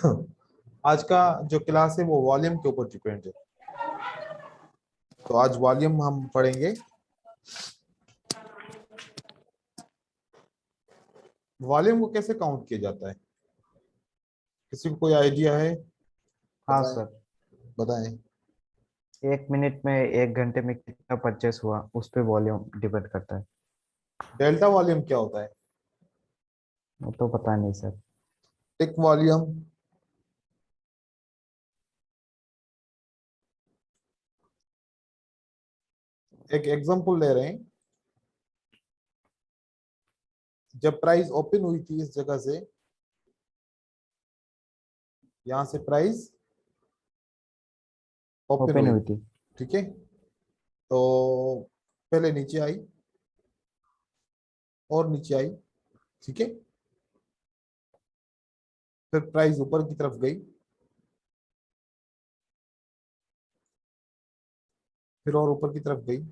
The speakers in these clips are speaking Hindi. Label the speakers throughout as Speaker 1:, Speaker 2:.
Speaker 1: आज का जो क्लास है वो वॉल्यूम के ऊपर डिपेंड है। तो आज वॉल्यूम हम पढ़ेंगे। वॉल्यूम को कैसे काउंट किया जाता है? किसी को कोई आइडिया है?
Speaker 2: हाँ
Speaker 1: बताएं।
Speaker 2: सर।
Speaker 1: बताएं।
Speaker 2: 1 मिनट में 1 घंटे में कितना परचेस हुआ उस पे वॉल्यूम डिपेंड करता है।
Speaker 1: डेल्टा वॉल्यूम क्या होता है?
Speaker 2: वो तो पता नहीं सर।
Speaker 1: टिक वॉल्यूम। एक एग्जांपल ले रहे हैं। जब प्राइस ओपन हुई थी इस जगह से, यहां से प्राइस ओपन
Speaker 2: ओपन
Speaker 1: हुई,
Speaker 2: हुई थी।
Speaker 1: ठीक है। तो पहले नीचे आई और नीचे आई, ठीक है। फिर प्राइस ऊपर की तरफ गई, फिर और ऊपर की तरफ गई,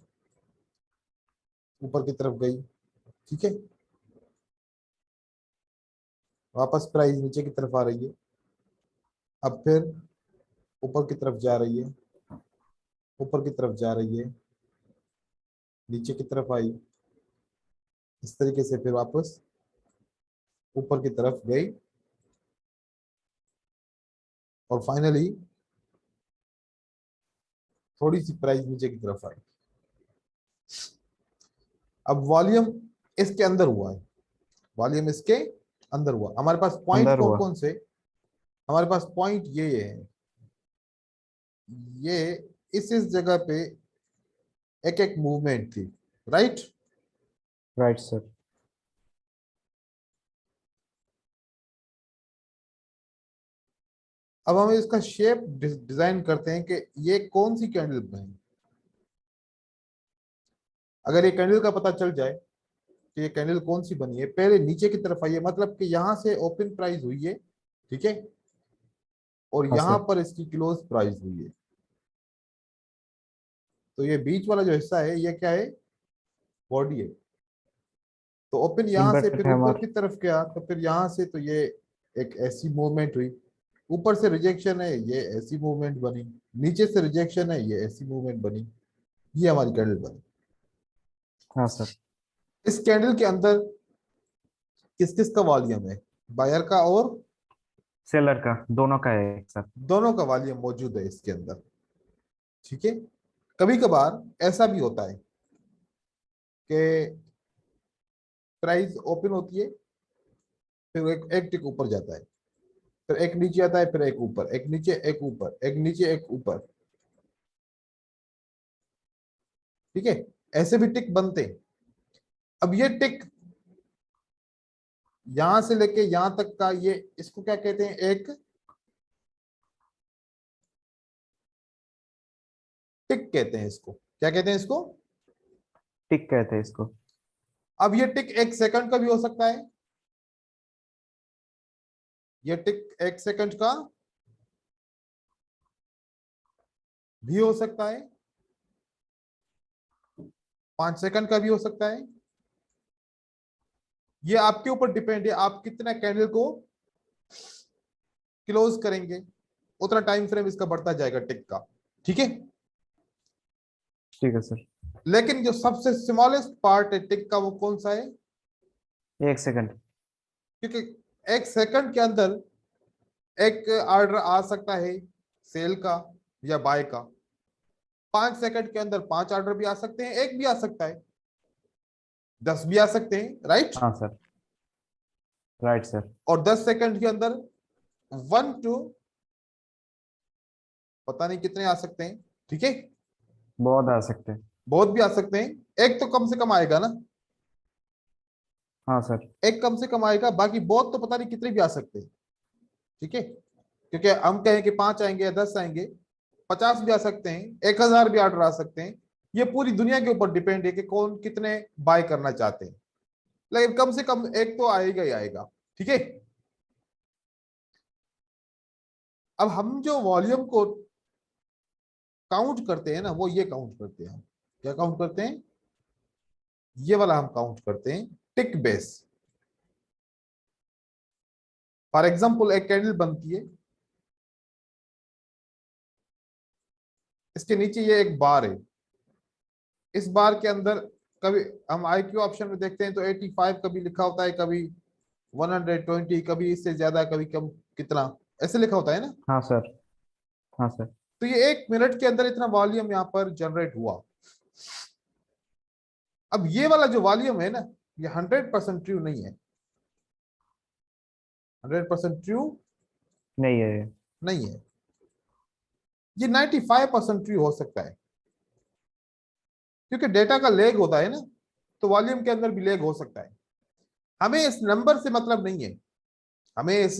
Speaker 1: ऊपर की तरफ गई, ठीक है। वापस प्राइस नीचे की तरफ आ रही है। अब फिर ऊपर की तरफ जा रही है, ऊपर की तरफ जा रही है, नीचे की तरफ आई, इस तरीके से फिर वापस ऊपर की तरफ गई और फाइनली थोड़ी सी प्राइस नीचे की तरफ आई। अब वॉल्यूम इसके अंदर हुआ है। वॉल्यूम इसके अंदर हुआ। हमारे पास पॉइंट
Speaker 2: अंदर
Speaker 1: कौन
Speaker 2: हुआ।
Speaker 1: कौन से? हमारे पास पॉइंट ये है, ये इस जगह पे एक एक मूवमेंट थी, राइट।
Speaker 2: Right sir.
Speaker 1: अब हम इसका शेप डिजाइन करते हैं कि ये कौन सी कैंडल बनी। अगर ये कैंडल का पता चल जाए कि ये कैंडल कौन सी बनी है, पहले नीचे की तरफ आई है, मतलब कि यहां से ओपन प्राइस हुई है, ठीक है, और
Speaker 2: हाँ
Speaker 1: यहां
Speaker 2: सर।
Speaker 1: पर इसकी क्लोज प्राइस हुई है। तो ये बीच वाला जो हिस्सा है ये क्या है? बॉडी है। तो ओपन यहां से
Speaker 2: इन्वर्टेड
Speaker 1: फिर ऊपर
Speaker 2: हैमर।
Speaker 1: की तरफ गया, तो फिर यहां से तो ये एक ऐसी मूवमेंट हुई। ऊपर से रिजेक्शन है, ये ऐसी मूवमेंट बनी। नीचे से रिजेक्शन है, ये ऐसी मूवमेंट बनी। ये हमारी कैंडल बनी।
Speaker 2: हाँ सर।
Speaker 1: इस कैंडल के अंदर किस किस का वॉल्यूम है? बायर का और
Speaker 2: सेलर का दोनों का है एक साथ।
Speaker 1: दोनों का वॉल्यूम मौजूद है इसके अंदर, ठीक है। कभी कभार ऐसा भी होता है कि प्राइस ओपन होती है, फिर एक टिक ऊपर जाता है, फिर एक नीचे आता है, फिर एक ऊपर, एक नीचे, एक ऊपर, एक नीचे, एक ऊपर, ठीक है। ऐसे भी टिक बनते हैं। अब ये टिक यहां से लेके यहां तक का, ये इसको क्या कहते हैं? एक टिक कहते हैं इसको। क्या कहते हैं इसको?
Speaker 2: टिक कहते हैं इसको।
Speaker 1: अब ये टिक एक सेकंड का भी हो सकता है। ये टिक एक सेकंड का भी हो सकता है, 5 सेकंड का भी हो सकता है। ये आपके ऊपर डिपेंड है, आप कितना कैंडल को क्लोज करेंगे, उतना टाइम फ्रेम इसका बढ़ता जाएगा टिक का, ठीक है।
Speaker 2: ठीक है सर।
Speaker 1: लेकिन जो सबसे स्मॉलेस्ट पार्ट है टिक का, वो कौन सा है?
Speaker 2: 1 सेकंड।
Speaker 1: क्योंकि एक सेकंड के अंदर एक ऑर्डर आ सकता है सेल का या बाय का। 5 सेकंड के अंदर 5 ऑर्डर भी आ सकते हैं, एक भी आ सकता है, 10 भी आ सकते हैं, राइट।
Speaker 2: हाँ सर। Right sir.
Speaker 1: और 10 सेकंड के अंदर 1 टू पता नहीं कितने आ सकते हैं, ठीक है।
Speaker 2: बहुत आ सकते हैं।
Speaker 1: बहुत भी आ सकते हैं, एक तो कम से कम आएगा ना।
Speaker 2: हाँ सर।
Speaker 1: एक कम से कम आएगा, बाकी बहुत तो पता नहीं कितने भी आ सकते हैं, ठीक है। क्योंकि हम कहें कि 5 आएंगे या 10 आएंगे, 50 भी आ सकते हैं, 1000 भी ऑर्डर आ सकते हैं। ये पूरी दुनिया के ऊपर डिपेंड है कि कौन कितने बाय करना चाहते हैं, लेकिन कम से कम एक तो आएगा ही आएगा, ठीक है। अब हम जो वॉल्यूम को काउंट करते हैं ना, वो ये काउंट करते हैं हम। क्या काउंट करते हैं? ये वाला हम काउंट करते हैं टिक बेस। फॉर एग्जाम्पल एक कैंडल बनती है, इसके नीचे ये एक बार है, इस बार के अंदर कभी हम IQ ऑप्शन में देखते हैं तो 85 कभी लिखा होता है, कभी 120, कभी इससे ज्यादा कभी कम, कितना ऐसे लिखा होता है ना।
Speaker 2: हाँ सर। हाँ सर।
Speaker 1: तो ये 1 मिनट के अंदर इतना वॉल्यूम यहाँ पर जनरेट हुआ। अब ये वाला जो वॉल्यूम है ना, ये 100% ट्रू नहीं है, 100% ट्रू
Speaker 2: नहीं है।
Speaker 1: नहीं है, ये 95% ट्रू हो सकता है, क्योंकि डेटा का लेग होता है ना, तो वॉल्यूम के अंदर भी लेग हो सकता है। हमें इस नंबर से मतलब नहीं है, हमें इस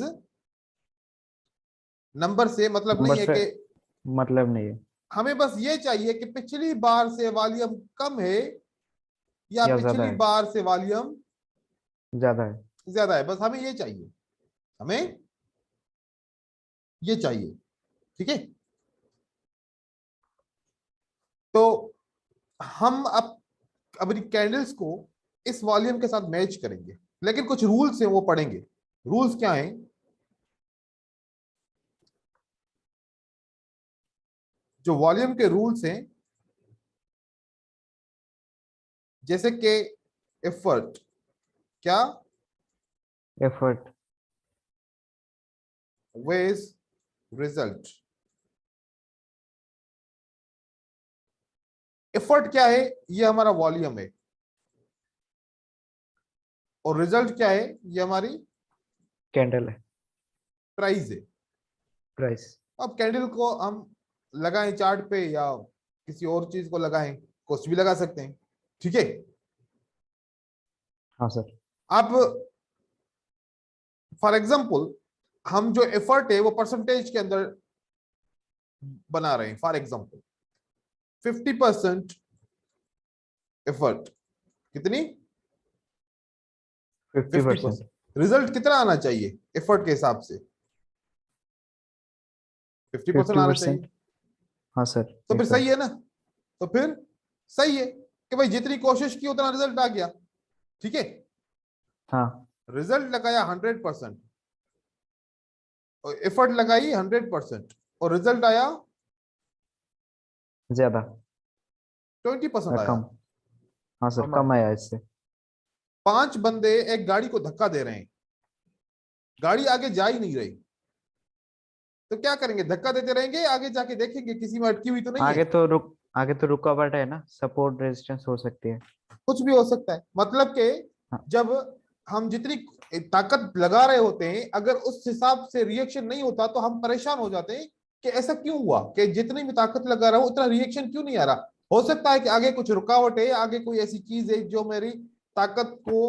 Speaker 1: नंबर से मतलब
Speaker 2: नंबर
Speaker 1: नहीं है
Speaker 2: से
Speaker 1: कि,
Speaker 2: मतलब नहीं है।
Speaker 1: हमें बस ये चाहिए कि पिछली बार से वॉल्यूम कम है या
Speaker 2: या ज्यादा
Speaker 1: पिछली
Speaker 2: है।
Speaker 1: बार से वॉल्यूम
Speaker 2: ज्यादा है।
Speaker 1: ज्यादा है, बस हमें ये चाहिए, हमें ये चाहिए। ठीक है, तो हम अब अपनी कैंडल्स को इस वॉल्यूम के साथ मैच करेंगे, लेकिन कुछ रूल्स हैं वो पढ़ेंगे। रूल्स क्या हैं? जो वॉल्यूम के रूल्स हैं, जैसे कि एफर्ट, क्या,
Speaker 2: एफर्ट।
Speaker 1: Veg, result. एफर्ट क्या है? ये हमारा वॉल्यूम है, और रिजल्ट क्या है? ये हमारी
Speaker 2: कैंडल है।
Speaker 1: प्राइस है।
Speaker 2: प्राइस।
Speaker 1: अब कैंडल को हम लगाएं चार्ट पे या किसी और चीज को लगाएं, कुछ भी लगा सकते हैं। ठीक है,
Speaker 2: हाँ सर।
Speaker 1: अब फॉर एग्जांपल हम जो एफर्ट है वो परसेंटेज के अंदर बना रहे हैं। फॉर एग्जांपल 50% एफर्ट, कितनी?
Speaker 2: 50%।
Speaker 1: 50%। रिजल्ट कितना आना चाहिए एफर्ट के हिसाब से? 50%
Speaker 2: फिफ्टी
Speaker 1: आना चाहिए।
Speaker 2: परसेंट हाँ सर।
Speaker 1: तो फिर
Speaker 2: ऐसा
Speaker 1: सही
Speaker 2: है।
Speaker 1: है ना, तो फिर सही है कि भाई जितनी कोशिश की उतना रिजल्ट आ गया। ठीक है,
Speaker 2: हाँ।
Speaker 1: रिजल्ट लगाया 100%, और एफर्ट लगाई 100%, और रिजल्ट आया
Speaker 2: ज्यादा।
Speaker 1: 20% आया।
Speaker 2: कम। हाँ सर,
Speaker 1: हम
Speaker 2: कम आया इससे।
Speaker 1: 5 बंदे एक गाड़ी को धक्का दे रहे हैं, गाड़ी आगे जा ही नहीं रही, तो क्या करेंगे? धक्का देते रहेंगे, आगे जाके देखेंगे किसी में अटकी हुई तो नहीं है।
Speaker 2: आगे तो रुकावट है ना, सपोर्ट रेजिस्टेंस हो सकती है।
Speaker 1: कुछ भी हो सकता है, मतलब कि
Speaker 2: हाँ।
Speaker 1: जब हम जितनी ताकत लगा रहे होते हैं, अगर उस हिसाब से रिएक्शन नहीं होता तो हम परेशान हो जाते हैं कि ऐसा क्यों हुआ, कि जितनी भी ताकत लगा रहा हूं उतना रिएक्शन क्यों नहीं आ रहा। हो सकता है कि आगे कुछ रुकावट है, आगे कोई ऐसी चीज है जो मेरी ताकत को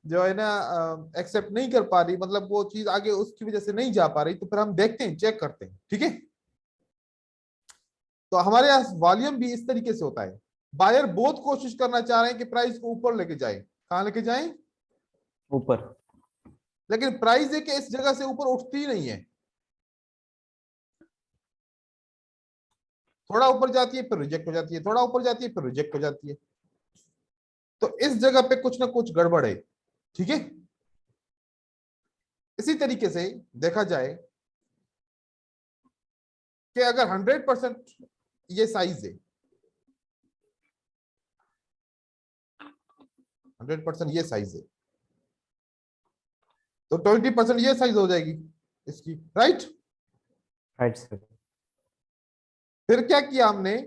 Speaker 1: जो है ना एक्सेप्ट नहीं कर पा रही, मतलब वो चीज आगे उसकी वजह से नहीं जा पा रही, तो फिर हम देखते हैं, चेक करते हैं। ठीक है, तो हमारे यहाँ वॉल्यूम भी इस तरीके से होता है। बायर बहुत कोशिश करना चाह रहे हैं कि प्राइस को ऊपर लेके जाए, कहां लेके जाएं?
Speaker 2: ऊपर।
Speaker 1: लेकिन प्राइस है कि इस जगह से ऊपर उठती ही नहीं है, थोड़ा ऊपर जाती है फिर रिजेक्ट हो जाती है, थोड़ा ऊपर जाती है फिर रिजेक्ट हो जाती है। तो इस जगह पे कुछ ना कुछ गड़बड़ है। ठीक है, इसी तरीके से देखा जाए कि अगर 100% ये साइज है, 100% ये साइज है, तो 20% ये साइज हो जाएगी इसकी, राइट?
Speaker 2: Right sir.
Speaker 1: फिर क्या किया हमने?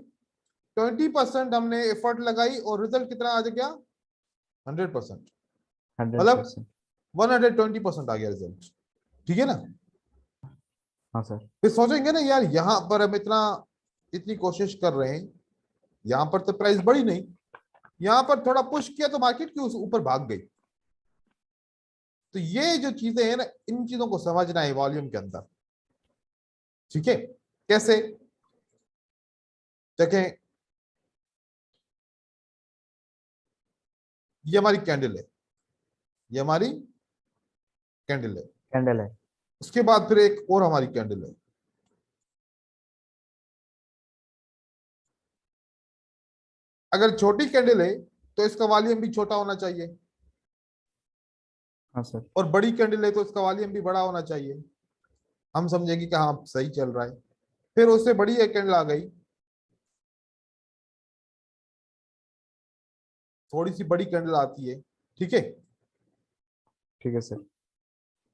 Speaker 1: 20% हमने एफर्ट लगाई और रिजल्ट कितना आ गया? 100%,
Speaker 2: हंड्रेड
Speaker 1: मतलब
Speaker 2: परसेंट
Speaker 1: 120% आ गया रिजल्ट। ठीक है ना?
Speaker 2: हाँ सर।
Speaker 1: फिर सोचेंगे ना यार, यहां पर हम इतनी कोशिश कर रहे हैं, यहां पर तो प्राइस बढ़ी नहीं, यहां पर थोड़ा पुश किया तो मार्केट क्यों ऊपर भाग गई। तो ये जो चीजें हैं ना, इन चीजों को समझना है वॉल्यूम के अंदर। ठीक है, कैसे? देखें, ये हमारी कैंडल है, ये हमारी कैंडल है,
Speaker 2: कैंडल है।
Speaker 1: उसके बाद फिर एक और हमारी कैंडल है। अगर छोटी कैंडल है तो इसका वॉल्यूम भी छोटा होना चाहिए,
Speaker 2: हाँ सर।
Speaker 1: और बड़ी कैंडल है तो इसका वॉल्यूम भी बड़ा होना चाहिए। हम समझेंगे कि हाँ सही चल रहा है। फिर उससे बड़ी एक कैंडल आ गई, थोड़ी सी बड़ी कैंडल आती है, ठीक है,
Speaker 2: ठीक है सर।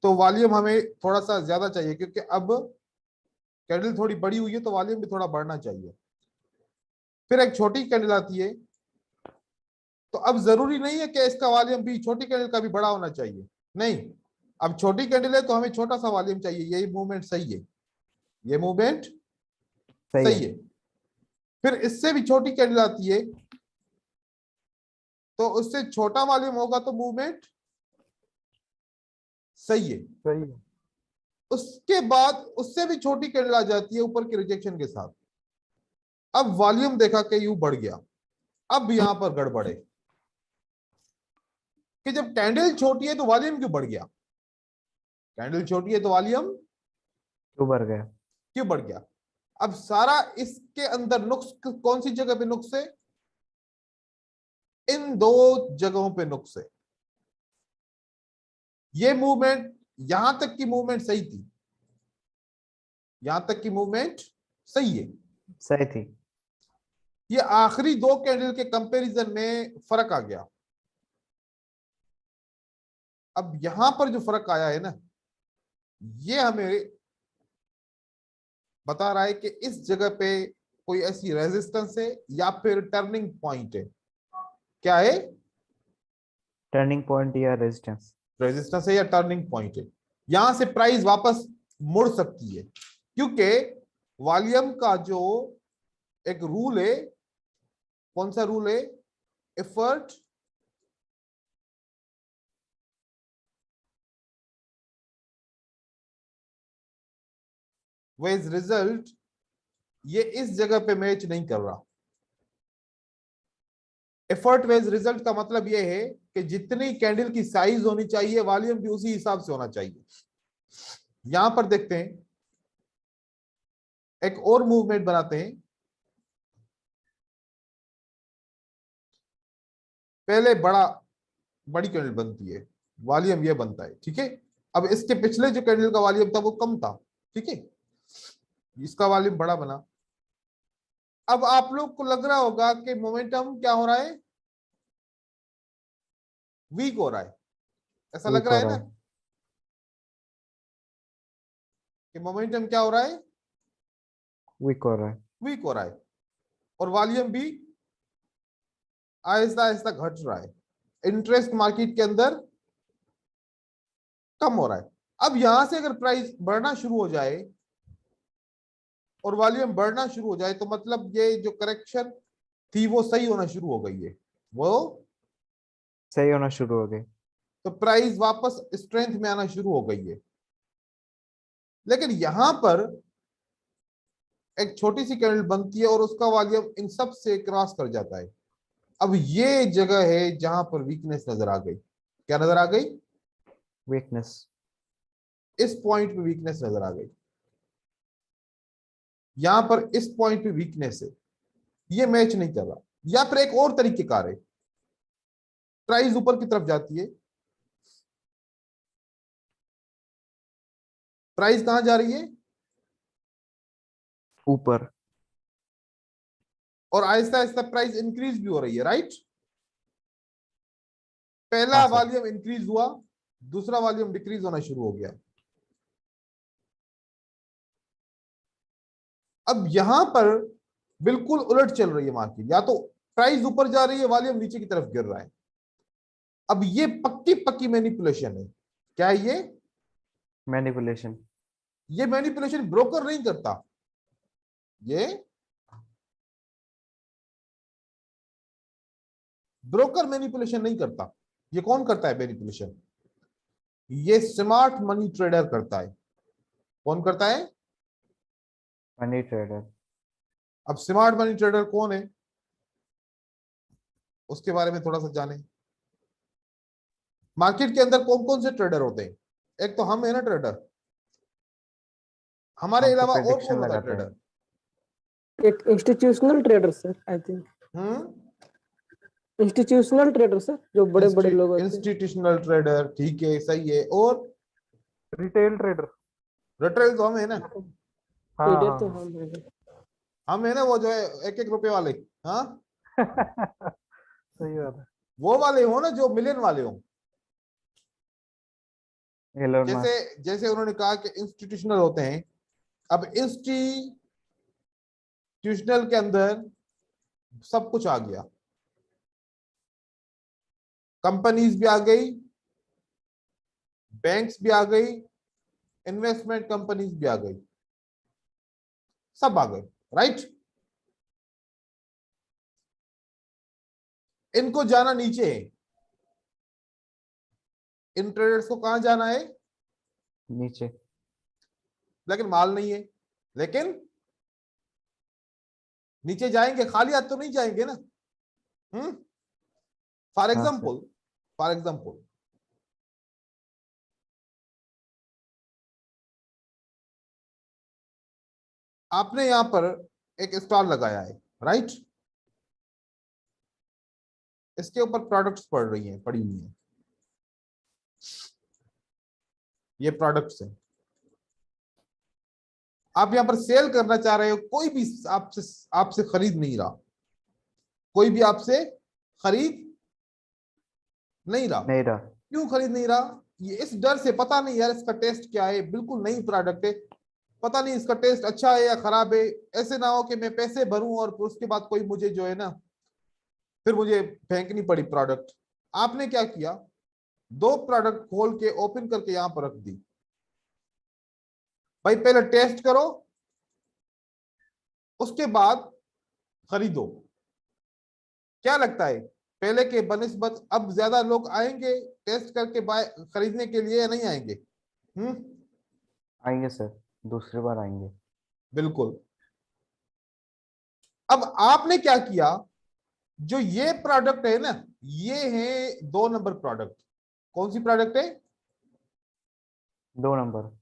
Speaker 1: तो वॉल्यूम हमें थोड़ा सा ज्यादा चाहिए, क्योंकि अब कैंडल थोड़ी बड़ी हुई है तो वॉल्यूम भी थोड़ा बढ़ना चाहिए। फिर एक छोटी कैंडल आती है, तो अब जरूरी नहीं है कि इसका वॉल्यूम भी छोटी कैंडल का भी बड़ा होना चाहिए, नहीं, अब छोटी कैंडल है तो हमें छोटा सा वॉल्यूम चाहिए, यही मूवमेंट सही है, ये मूवमेंट
Speaker 2: सही
Speaker 1: सही
Speaker 2: है।
Speaker 1: है। फिर इससे भी छोटी कैंडल आती है, तो उससे छोटा वॉल्यूम होगा तो मूवमेंट सही है।
Speaker 2: सही है।
Speaker 1: उसके बाद उससे भी छोटी कैंडल आ जाती है ऊपर के रिजेक्शन के साथ। अब वॉल्यूम देखा कि यू बढ़ गया। अब यहां पर गड़बड़ है कि जब कैंडल छोटी है तो वॉल्यूम क्यों बढ़ गया, कैंडल छोटी है तो वॉल्यूम
Speaker 2: क्यों बढ़ गया?
Speaker 1: क्यों बढ़ गया। अब सारा इसके अंदर नुक्स कौन सी जगह पे नुक्स है, इन दो जगहों पे नुक्स है। ये मूवमेंट, यहां तक की मूवमेंट सही थी, यहां तक की मूवमेंट सही है,
Speaker 2: सही थी।
Speaker 1: ये आखिरी दो कैंडल के कंपैरिजन में फर्क आ गया। अब यहां पर जो फर्क आया है ना, ये हमें बता रहा है कि इस जगह पे कोई ऐसी रेजिस्टेंस है या फिर टर्निंग पॉइंट है। क्या है,
Speaker 2: टर्निंग पॉइंट या रेजिस्टेंस।
Speaker 1: रेजिस्टेंस है या टर्निंग पॉइंट है। यहां से प्राइस वापस मुड़ सकती है, क्योंकि वॉल्यूम का जो एक रूल है, कौन सा रूल है, एफर्ट वेज रिजल्ट, ये इस जगह पे मैच नहीं कर रहा। एफर्ट वेज रिजल्ट का मतलब यह है कि जितनी कैंडल की साइज होनी चाहिए वॉल्यूम भी उसी हिसाब से होना चाहिए। यहां पर देखते हैं, एक और मूवमेंट बनाते हैं। पहले बड़ी कैंडल बनती है, वॉल्यूम ये बनता है, ठीक है। अब इसके पिछले जो कैंडल का वॉल्यूम था वो कम था, ठीक है, इसका वॉल्यूम बड़ा बना। अब आप लोग को लग रहा होगा कि मोमेंटम क्या हो रहा है, वीक हो रहा है, ऐसा लग
Speaker 2: वीक
Speaker 1: रहा
Speaker 2: हो
Speaker 1: है
Speaker 2: रहा
Speaker 1: ना,
Speaker 2: है।
Speaker 1: कि मोमेंटम क्या हो रहा है,
Speaker 2: वीक हो रहा है।
Speaker 1: वीक हो रहा है, और वॉल्यूम भी आहिस्ता आहिस्ता घट रहा है, इंटरेस्ट मार्केट के अंदर कम हो रहा है। अब यहां से अगर प्राइस बढ़ना शुरू हो जाए और वॉल्यूम बढ़ना शुरू हो जाए, तो मतलब ये जो करेक्शन थी वो सही होना शुरू हो गई है, वो
Speaker 2: सही होना शुरू हो गई।
Speaker 1: तो प्राइस वापस स्ट्रेंथ में आना शुरू हो गई है। लेकिन यहां पर एक छोटी सी कैंडल बनती है और उसका वॉल्यूम इन सब से क्रॉस कर जाता है। अब ये जगह है जहां पर वीकनेस नजर आ गई। क्या नजर आ गई,
Speaker 2: वीकनेस।
Speaker 1: इस पॉइंट पे वीकनेस नजर आ गई, यहां पर इस पॉइंट पे वीकनेस है, ये मैच नहीं कर रहा। या फिर एक और तरीके कार है, प्राइस ऊपर की तरफ जाती है, प्राइस कहां जा रही है,
Speaker 2: ऊपर।
Speaker 1: और आहिस्ता आहिस्ता प्राइस इंक्रीज भी हो रही है, राइट।
Speaker 2: हाँ
Speaker 1: पहला
Speaker 2: सर।
Speaker 1: वॉल्यूम इंक्रीज हुआ, दूसरा वॉल्यूम डिक्रीज होना शुरू हो गया। अब यहां पर बिल्कुल उलट चल रही है मार्केट, या तो प्राइस ऊपर जा रही है, वॉल्यूम नीचे की तरफ गिर रहा है। अब ये पक्की पक्की मैनिपुलेशन है। क्या है
Speaker 2: मैनिपुलेशन।
Speaker 1: ये मैनिपुलेशन ब्रोकर नहीं करता, ये ब्रोकर मैनिपुलेशन नहीं करता। ये कौन करता है मैनिपुलेशन, ये स्मार्ट मनी ट्रेडर करता है। कौन करता है,
Speaker 2: मनी ट्रेडर।
Speaker 1: अब स्मार्ट मनी ट्रेडर कौन है, उसके बारे में थोड़ा सा जाने। मार्केट के अंदर कौन कौन से ट्रेडर होते हैं, एक तो हम है ना ट्रेडर, हमारे
Speaker 2: हम तो
Speaker 1: अलावा और कौन
Speaker 2: प्रेडिक्शन
Speaker 1: होता है
Speaker 2: लगाते हैं।
Speaker 1: ट्रेडर।
Speaker 3: एक institutional trader sir, I think
Speaker 1: hmm,
Speaker 3: institutional trader sir, जो बड़े बड़े लोग होते हैं।
Speaker 1: इंस्टीट्यूशनल ट्रेडर, ठीक है, सही है। और
Speaker 2: रिटेल ट्रेडर।
Speaker 1: रिटेल तो हम है ना,
Speaker 2: हाँ
Speaker 3: ट्रेडर तो
Speaker 2: हाँ।
Speaker 3: हम हैं।
Speaker 1: हम है ना वो जो है एक एक रुपए वाले। हाँ,
Speaker 2: सही बात है।
Speaker 1: वो वाले हो ना जो मिलियन वाले हो।
Speaker 2: एलोन
Speaker 1: जैसे
Speaker 2: मस्क।
Speaker 1: जैसे उन्होंने कहा कि इंस्टीट्यूशनल होते हैं। अब इंस्टीट्यूशनल के अंदर सब कुछ आ गया, कंपनीज भी आ गई, बैंक्स भी आ गई, इन्वेस्टमेंट कंपनीज भी आ गई, सब आ गए, राइट। इनको जाना नीचे है, इन ट्रेडर्स को कहां जाना है?
Speaker 2: नीचे।
Speaker 1: लेकिन माल नहीं है। लेकिन नीचे जाएंगे, खाली हाथ तो नहीं जाएंगे ना। फॉर
Speaker 2: हाँ सर।
Speaker 1: एग्जाम्पल, फॉर एग्जाम्पल आपने यहां पर एक स्टॉल लगाया है, राइट। इसके ऊपर प्रोडक्ट्स पड़ रही हैं, पड़ी हुई हैं, ये प्रोडक्ट्स हैं। आप यहां पर सेल करना चाह रहे हो, कोई भी आपसे आपसे खरीद नहीं रहा, कोई भी आपसे खरीद नहीं रहा।
Speaker 2: नहीं रहा।
Speaker 1: क्यों खरीद नहीं रहा? ये इस डर से, पता नहीं यार इसका टेस्ट क्या है, बिल्कुल नई प्रोडक्ट है, पता नहीं इसका टेस्ट अच्छा है या खराब है। ऐसे ना हो कि मैं पैसे भरूं और उसके बाद कोई मुझे जो है ना, फिर मुझे फेंकनी पड़ी प्रोडक्ट। आपने क्या किया? दो प्रोडक्ट खोल के ओपन करके यहां पर रख दी। भाई पहले टेस्ट करो, उसके बाद खरीदो। क्या लगता है, पहले के बनिस्बत अब ज्यादा लोग आएंगे टेस्ट करके बाय खरीदने के लिए या नहीं आएंगे?
Speaker 2: आएंगे सर, दूसरी बार आएंगे।
Speaker 1: बिल्कुल। अब आपने क्या किया, जो ये प्रोडक्ट है ना, ये है 2 नंबर प्रोडक्ट। कौन सी प्रोडक्ट है?
Speaker 2: 2 नंबर।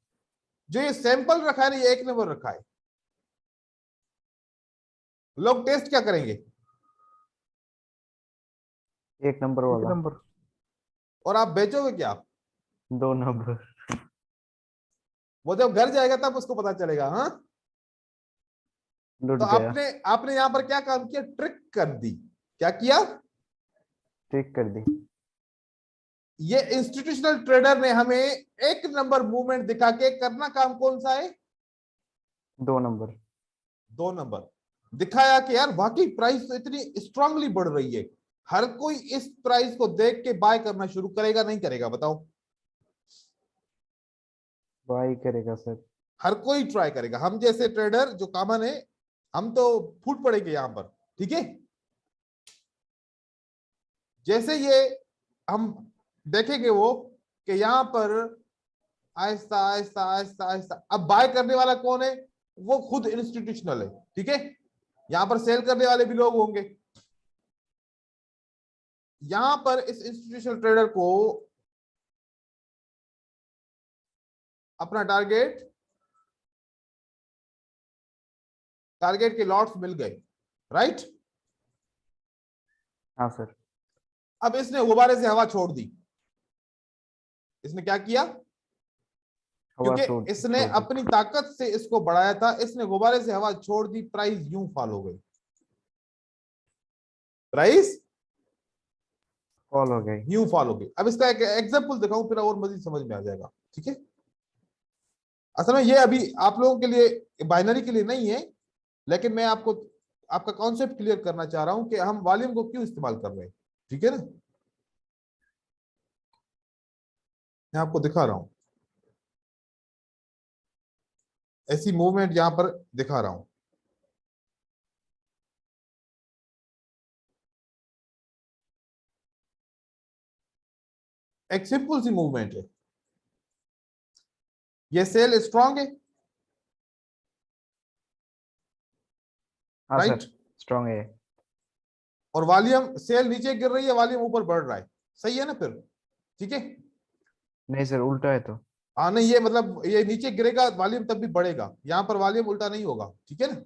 Speaker 1: जो ये सैंपल रखा है ना, ये 1 नंबर रखा है। लोग टेस्ट क्या करेंगे?
Speaker 2: 1 नंबर
Speaker 1: एक
Speaker 2: वाला।
Speaker 1: नंबर। और आप बेचोगे क्या?
Speaker 2: 2 नंबर।
Speaker 1: वो जब घर जाएगा तब उसको पता चलेगा। हाँ,
Speaker 2: लुट
Speaker 1: तो
Speaker 2: गया।
Speaker 1: आपने आपने यहां पर क्या काम किया? ट्रिक कर दी। क्या किया?
Speaker 2: ठीक कर दी।
Speaker 1: ये इंस्टीट्यूशनल ट्रेडर ने हमें 1 नंबर मूवमेंट दिखा के करना काम कौन सा है?
Speaker 2: 2 नंबर।
Speaker 1: 2 नंबर दिखाया कि यार वाकई प्राइस तो इतनी स्ट्रांगली बढ़ रही है, हर कोई इस प्राइस को देख के बाय करना शुरू करेगा, नहीं करेगा बताओ?
Speaker 2: बाई करेगा सर।
Speaker 1: हर कोई ट्राई करेगा। हम जैसे ट्रेडर जो कॉमन है, हम तो फूट पड़ेंगे यहां पर, ठीक है। जैसे ये हम देखेंगे वो कि यहां पर आहिस्ता आहिस्ता आहिस्ता आहिस्ता, अब बाय करने वाला कौन है? वो खुद इंस्टीट्यूशनल है, ठीक है। यहां पर सेल करने वाले भी लोग होंगे। यहां पर इस इंस्टीट्यूशनल ट्रेडर को अपना टारगेट टारगेट के लॉट्स मिल गए, राइट।
Speaker 2: हाँ सर।
Speaker 1: अब इसने गुब्बारे से हवा छोड़ दी। इसने क्या किया?
Speaker 2: हवा
Speaker 1: क्योंकि इसने
Speaker 2: छोड़ दी।
Speaker 1: अपनी ताकत से इसको बढ़ाया था, इसने गुब्बारे से हवा छोड़ दी, प्राइस यूं फॉल हो गई। प्राइस
Speaker 2: कॉल हो गई।
Speaker 1: यूं फॉल हो गई। अब इसका एक एग्जांपल दिखाऊं, फिर और मजीद समझ में आ जाएगा, ठीक है। असल में ये अभी आप लोगों के लिए, बाइनरी के लिए नहीं है, लेकिन मैं आपको आपका कॉन्सेप्ट क्लियर करना चाह रहा हूं कि हम वॉल्यूम को क्यों इस्तेमाल कर रहे हैं, ठीक है ना। मैं आपको दिखा रहा हूं, ऐसी मूवमेंट यहां पर दिखा रहा हूं। एक सिंपल सी मूवमेंट है, ये सेल स्ट्रांग है,
Speaker 2: हाँ
Speaker 1: राइट।
Speaker 2: सर, स्ट्रॉन्ग है।
Speaker 1: और वॉल्यूम, सेल नीचे गिर रही है, वॉल्यूम ऊपर बढ़ रहा है, सही है ना फिर? ठीक है।
Speaker 2: नहीं सर, उल्टा है तो।
Speaker 1: हाँ नहीं, ये मतलब ये नीचे गिरेगा वॉल्यूम तब भी बढ़ेगा, यहाँ पर वॉल्यूम उल्टा नहीं होगा, ठीक है ना।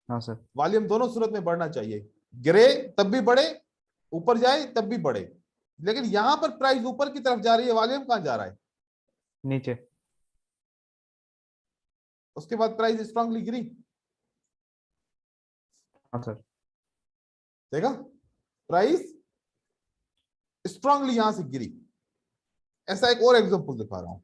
Speaker 2: हाँ सर।
Speaker 1: वॉल्यूम दोनों सूरत में बढ़ना चाहिए, गिरे तब भी बढ़े, ऊपर जाए तब भी बढ़े। लेकिन यहां पर प्राइस ऊपर की तरफ जा रही है, वॉल्यूम कहां जा रहा है?
Speaker 2: नीचे।
Speaker 1: उसके बाद प्राइस स्ट्रांगली गिरी,
Speaker 2: हाँ सर।
Speaker 1: देखा? प्राइस स्ट्रांगली यहां से गिरी। ऐसा एक और एग्जांपल दिखा रहा हूं।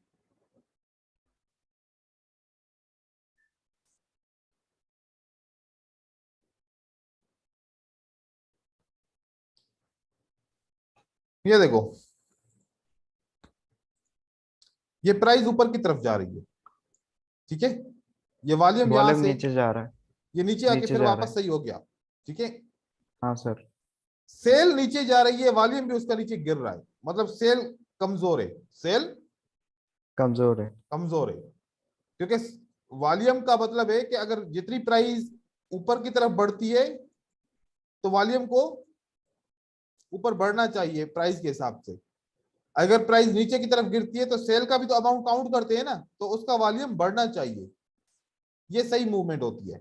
Speaker 1: ये देखो, ये प्राइस ऊपर की तरफ जा रही है, ठीक है। ये वॉल्यूम यहां
Speaker 2: वॉल्यूम
Speaker 1: से,
Speaker 2: नीचे जा रहा है।
Speaker 1: ये नीचे आके
Speaker 2: नीचे
Speaker 1: फिर
Speaker 2: जा रहा
Speaker 1: वापस
Speaker 2: है।
Speaker 1: सही हो गया, ठीक है।
Speaker 2: हाँ सर।
Speaker 1: सेल नीचे जा रही है, वॉल्यूम भी उसका नीचे गिर रहा है, मतलब सेल कमजोर है, सेल
Speaker 2: कमजोर है।
Speaker 1: कमजोर है। क्योंकि वॉल्यूम का मतलब है कि अगर जितनी प्राइस ऊपर की तरफ बढ़ती है तो वॉल्यूम को ऊपर बढ़ना चाहिए प्राइस के हिसाब से। अगर प्राइस नीचे की तरफ गिरती है तो सेल का भी तो अमाउंट काउंट करते हैं ना, तो उसका वॉल्यूम बढ़ना चाहिए। ये सही मूवमेंट होती है।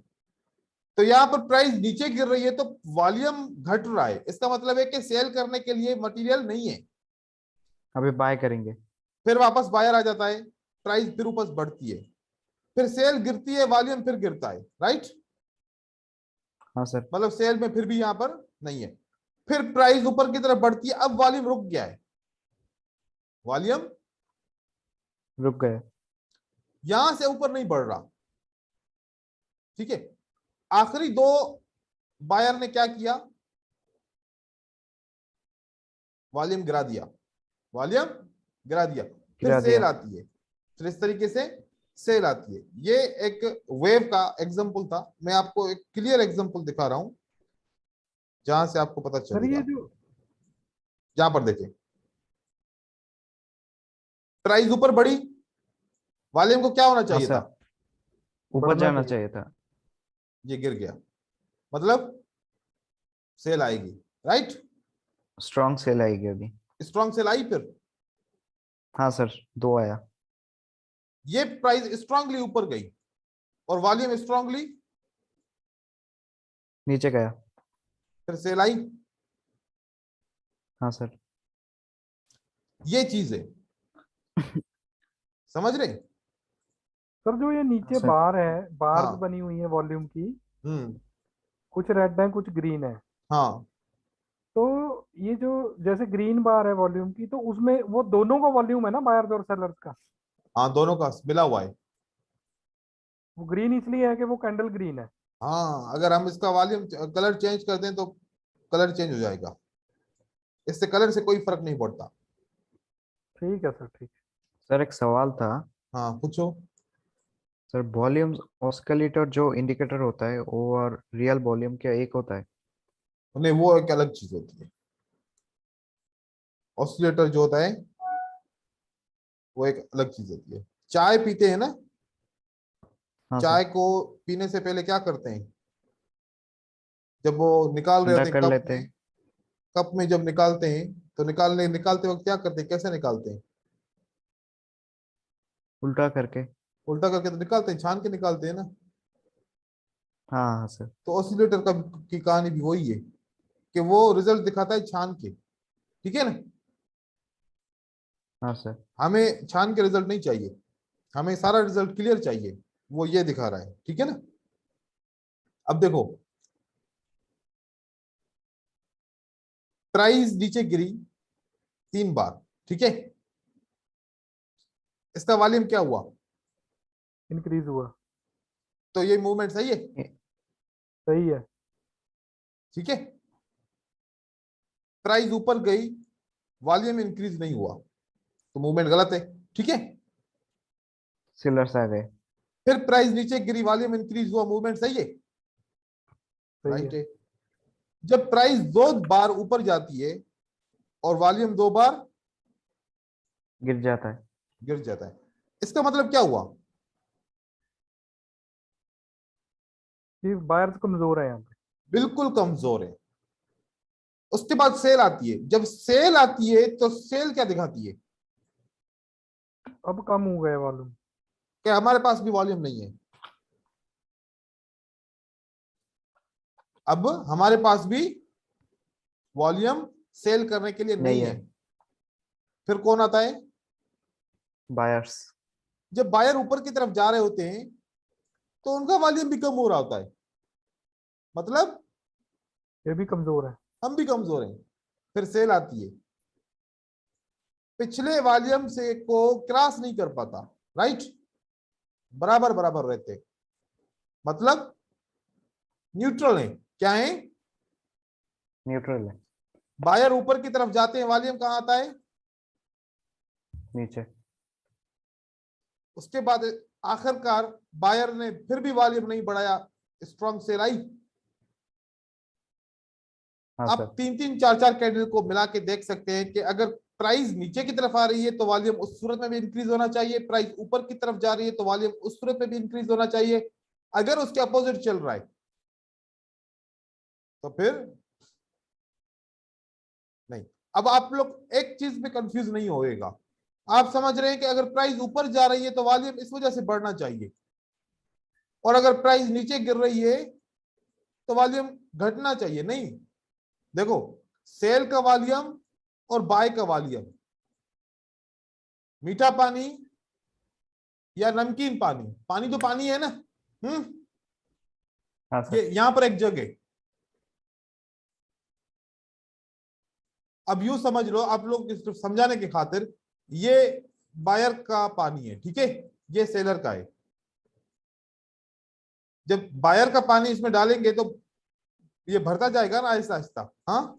Speaker 1: तो यहां पर प्राइस नीचे गिर रही है तो वॉल्यूम घट रहा है, इसका मतलब है कि सेल करने के लिए मटेरियल नहीं है।
Speaker 2: अभी बाय करेंगे।
Speaker 1: फिर वापस बायर आ जाता है, प्राइस फिर ऊपर बढ़ती है, फिर सेल गिरती है, वॉल्यूम फिर गिरता है, राइट।
Speaker 2: हाँ सर।
Speaker 1: मतलब सेल में फिर भी यहां पर नहीं है। फिर प्राइस ऊपर की तरफ बढ़ती है, अब वॉल्यूम रुक गया है, वॉल्यूम
Speaker 2: रुक गए।
Speaker 1: यहां से ऊपर नहीं बढ़ रहा, ठीक है। आखिरी दो बायर ने क्या किया, वॉल्यूम गिरा दिया, वॉल्यूम गिरा दिया, फिर
Speaker 2: गिरा
Speaker 1: सेल
Speaker 2: दिया।
Speaker 1: आती है, फिर इस तरीके से सेल आती है। ये एक वेव का एग्जांपल था, मैं आपको एक क्लियर एग्जांपल दिखा रहा हूं जहां से आपको पता
Speaker 3: सर ये
Speaker 1: चलेगा।
Speaker 3: जो
Speaker 1: जहां पर देखें प्राइस ऊपर बढ़ी, वॉल्यूम को क्या होना
Speaker 2: हाँ
Speaker 1: चाहिए था,
Speaker 2: सर, ऊपर
Speaker 3: बढ़ना
Speaker 2: जाना
Speaker 3: चाहिए।
Speaker 2: चाहिए था।
Speaker 1: ये गिर गया, मतलब सेल आएगी, राइट।
Speaker 2: स्ट्रॉन्ग सेल आएगी अभी।
Speaker 1: स्ट्रॉन्ग सेल आई, फिर
Speaker 2: हाँ सर, दो आया।
Speaker 1: ये प्राइस स्ट्रांगली ऊपर गई और वॉल्यूम स्ट्रांगली
Speaker 2: नीचे गया।
Speaker 1: फिर सेल आई।
Speaker 2: हाँ सर।
Speaker 1: ये चीज है, समझ रहे।
Speaker 3: सर जो ये
Speaker 2: हाँ
Speaker 3: नीचे
Speaker 2: सर।
Speaker 3: बार है, बार्स
Speaker 1: हाँ।
Speaker 3: बनी हुई है वॉल्यूम की,
Speaker 1: हम्म।
Speaker 3: कुछ रेड है कुछ ग्रीन है।
Speaker 1: हाँ
Speaker 3: तो ये जो जैसे ग्रीन बार है वॉल्यूम की, तो उसमें वो दोनों का वॉल्यूम है ना, बायर्स और सेलर्स का।
Speaker 1: हाँ, दोनों का मिला हुआ है।
Speaker 3: वो ग्रीन इसलिए है कि वो कैंडल ग्रीन है।
Speaker 1: हाँ, अगर हम इसका वॉल्यूम कलर चेंज कर दें तो कलर चेंज हो जाएगा, इससे कलर से कोई फर्क नहीं पड़ता।
Speaker 3: ठीक है सर, ठीक
Speaker 2: सर एक सवाल था।
Speaker 1: हाँ पूछो।
Speaker 2: सर वॉल्यूम ऑस्किलेटर जो इंडिकेटर होता है वो और रियल वॉल्यूम क्या एक होता है?
Speaker 1: नहीं, वो एक अलग चीज होती है। ऑसिलेटर जो होता है वो एक अलग चीज होती है। चाय पीते हैं ना,
Speaker 2: हाँ सर।
Speaker 1: चाय को पीने से पहले क्या करते हैं, जब वो निकाल रहे
Speaker 2: ठंडा
Speaker 1: होते हैं
Speaker 2: कर
Speaker 1: कप
Speaker 2: लेते
Speaker 1: में,
Speaker 2: हैं।
Speaker 1: कप में जब निकालते हैं तो निकालते वक्त क्या करते हैं, कैसे निकालते हैं,
Speaker 2: उल्टा करके।
Speaker 1: उल्टा करके तो निकालते हैं, छान के निकालते हैं ना।
Speaker 2: हाँ हाँ सर।
Speaker 1: तो ऑसिलेटर का की कहानी भी वही है कि वो रिजल्ट दिखाता है छान के, ठीक है ना।
Speaker 2: हाँ सर।
Speaker 1: हमें छान के रिजल्ट नहीं चाहिए, हमें सारा रिजल्ट क्लियर चाहिए, वो ये दिखा रहा है, ठीक है ना। अब देखो, प्राइस नीचे गिरी 3 बार, ठीक है। इसका वॉल्यूम क्या हुआ,
Speaker 3: इंक्रीज हुआ।
Speaker 1: तो ये मूवमेंट सही है,
Speaker 3: सही है।
Speaker 1: ठीक है। प्राइस ऊपर गई, वॉल्यूम इंक्रीज नहीं हुआ, तो मूवमेंट गलत है, ठीक है।
Speaker 2: सेलर्स आ गए।
Speaker 1: फिर प्राइस नीचे गिरी, वॉल्यूम इंक्रीज हुआ, मूवमेंट सही है,
Speaker 3: सही
Speaker 1: राइट
Speaker 3: है।
Speaker 1: है। जब प्राइस 2 बार ऊपर जाती है और वॉल्यूम 2 बार
Speaker 2: गिर जाता है।
Speaker 1: गिर जाता है, इसका मतलब क्या हुआ,
Speaker 3: कि बायर्स कमजोर है यहाँ पे।
Speaker 1: बिल्कुल कमजोर है। उसके बाद सेल आती है, जब सेल आती है तो सेल क्या दिखाती है
Speaker 3: अब कम हो गए वॉल्यूम।
Speaker 1: कि हमारे पास भी वॉल्यूम नहीं है, अब हमारे पास भी वॉल्यूम सेल करने के लिए
Speaker 2: नहीं
Speaker 1: नहीं
Speaker 2: है।
Speaker 1: है। फिर कौन आता है,
Speaker 2: बायर्स।
Speaker 1: जब बायर ऊपर की तरफ जा रहे होते हैं तो उनका वॉल्यूम भी कम हो रहा होता है, मतलब
Speaker 3: ये भी कमजोर है।
Speaker 1: हम भी कमजोर हैं। फिर सेल आती है, पिछले वॉल्यूम से को क्रॉस नहीं कर पाता, राइट, बराबर बराबर रहते, मतलब न्यूट्रल है। क्या है?
Speaker 2: न्यूट्रल है।
Speaker 1: बायर ऊपर की तरफ जाते हैं, वॉल्यूम कहाँ आता है?
Speaker 2: नीचे।
Speaker 1: उसके बाद आखिरकार बायर ने फिर भी वॉल्यूम नहीं बढ़ाया, स्ट्रॉन्ग सेल आई।
Speaker 2: हाँ
Speaker 1: आप
Speaker 2: सर।
Speaker 1: 3-3 4-4 कैंडल को मिला के देख सकते हैं कि अगर प्राइस नीचे की तरफ आ रही है तो वॉल्यूम उस सूरत में भी इंक्रीज होना चाहिए, प्राइस ऊपर की तरफ जा रही है तो वॉल्यूम उस सूरत में भी इंक्रीज होना चाहिए। अगर उसके अपोजिट चल रहा है तो फिर नहीं। अब आप लोग एक चीज में कंफ्यूज नहीं होएगा, आप समझ रहे हैं कि अगर प्राइस ऊपर जा रही है तो वॉल्यूम इस वजह से बढ़ना चाहिए, और अगर प्राइस नीचे गिर रही है तो वॉल्यूम घटना चाहिए। नहीं, देखो, सेल का वॉल्यूम और बाय का वॉल्यूम, मीठा पानी या नमकीन पानी, पानी तो पानी है ना।
Speaker 2: हाँ
Speaker 1: ये
Speaker 2: सर।
Speaker 1: यहां पर एक जग है। अब यूं समझ लो, आप लोग सिर्फ समझाने की खातिर, ये बायर का पानी है, ठीक है, ये सेलर का है। जब बायर का पानी इसमें डालेंगे तो ये भरता जाएगा ना आहिस्ता आहिस्ता, हाँ,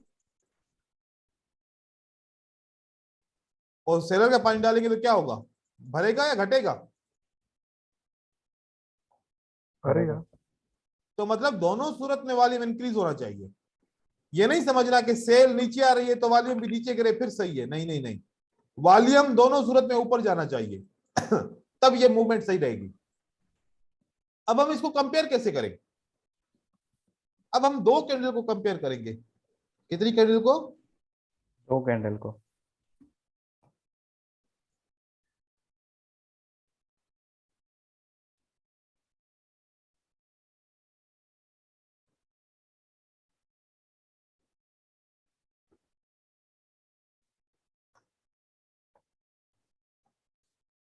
Speaker 1: और सेलर का पानी डालेंगे तो क्या होगा? भरेगा या घटेगा?
Speaker 3: करेगा।
Speaker 1: तो मतलब दोनों सूरत में वॉल्यूम इंक्रीज होना चाहिए। ये नहीं समझना कि सेल नीचे आ रही है तो वॉल्यूम भी नीचे गिरे फिर सही है, नहीं नहीं नहीं, वॉल्यूम दोनों सूरत में ऊपर जाना चाहिए तब ये मूवमेंट सही रहेगी। अब हम इसको कंपेयर कैसे करें? अब हम दो कैंडल को कंपेयर करेंगे। कितनी कैंडल को?
Speaker 2: 2 कैंडल को।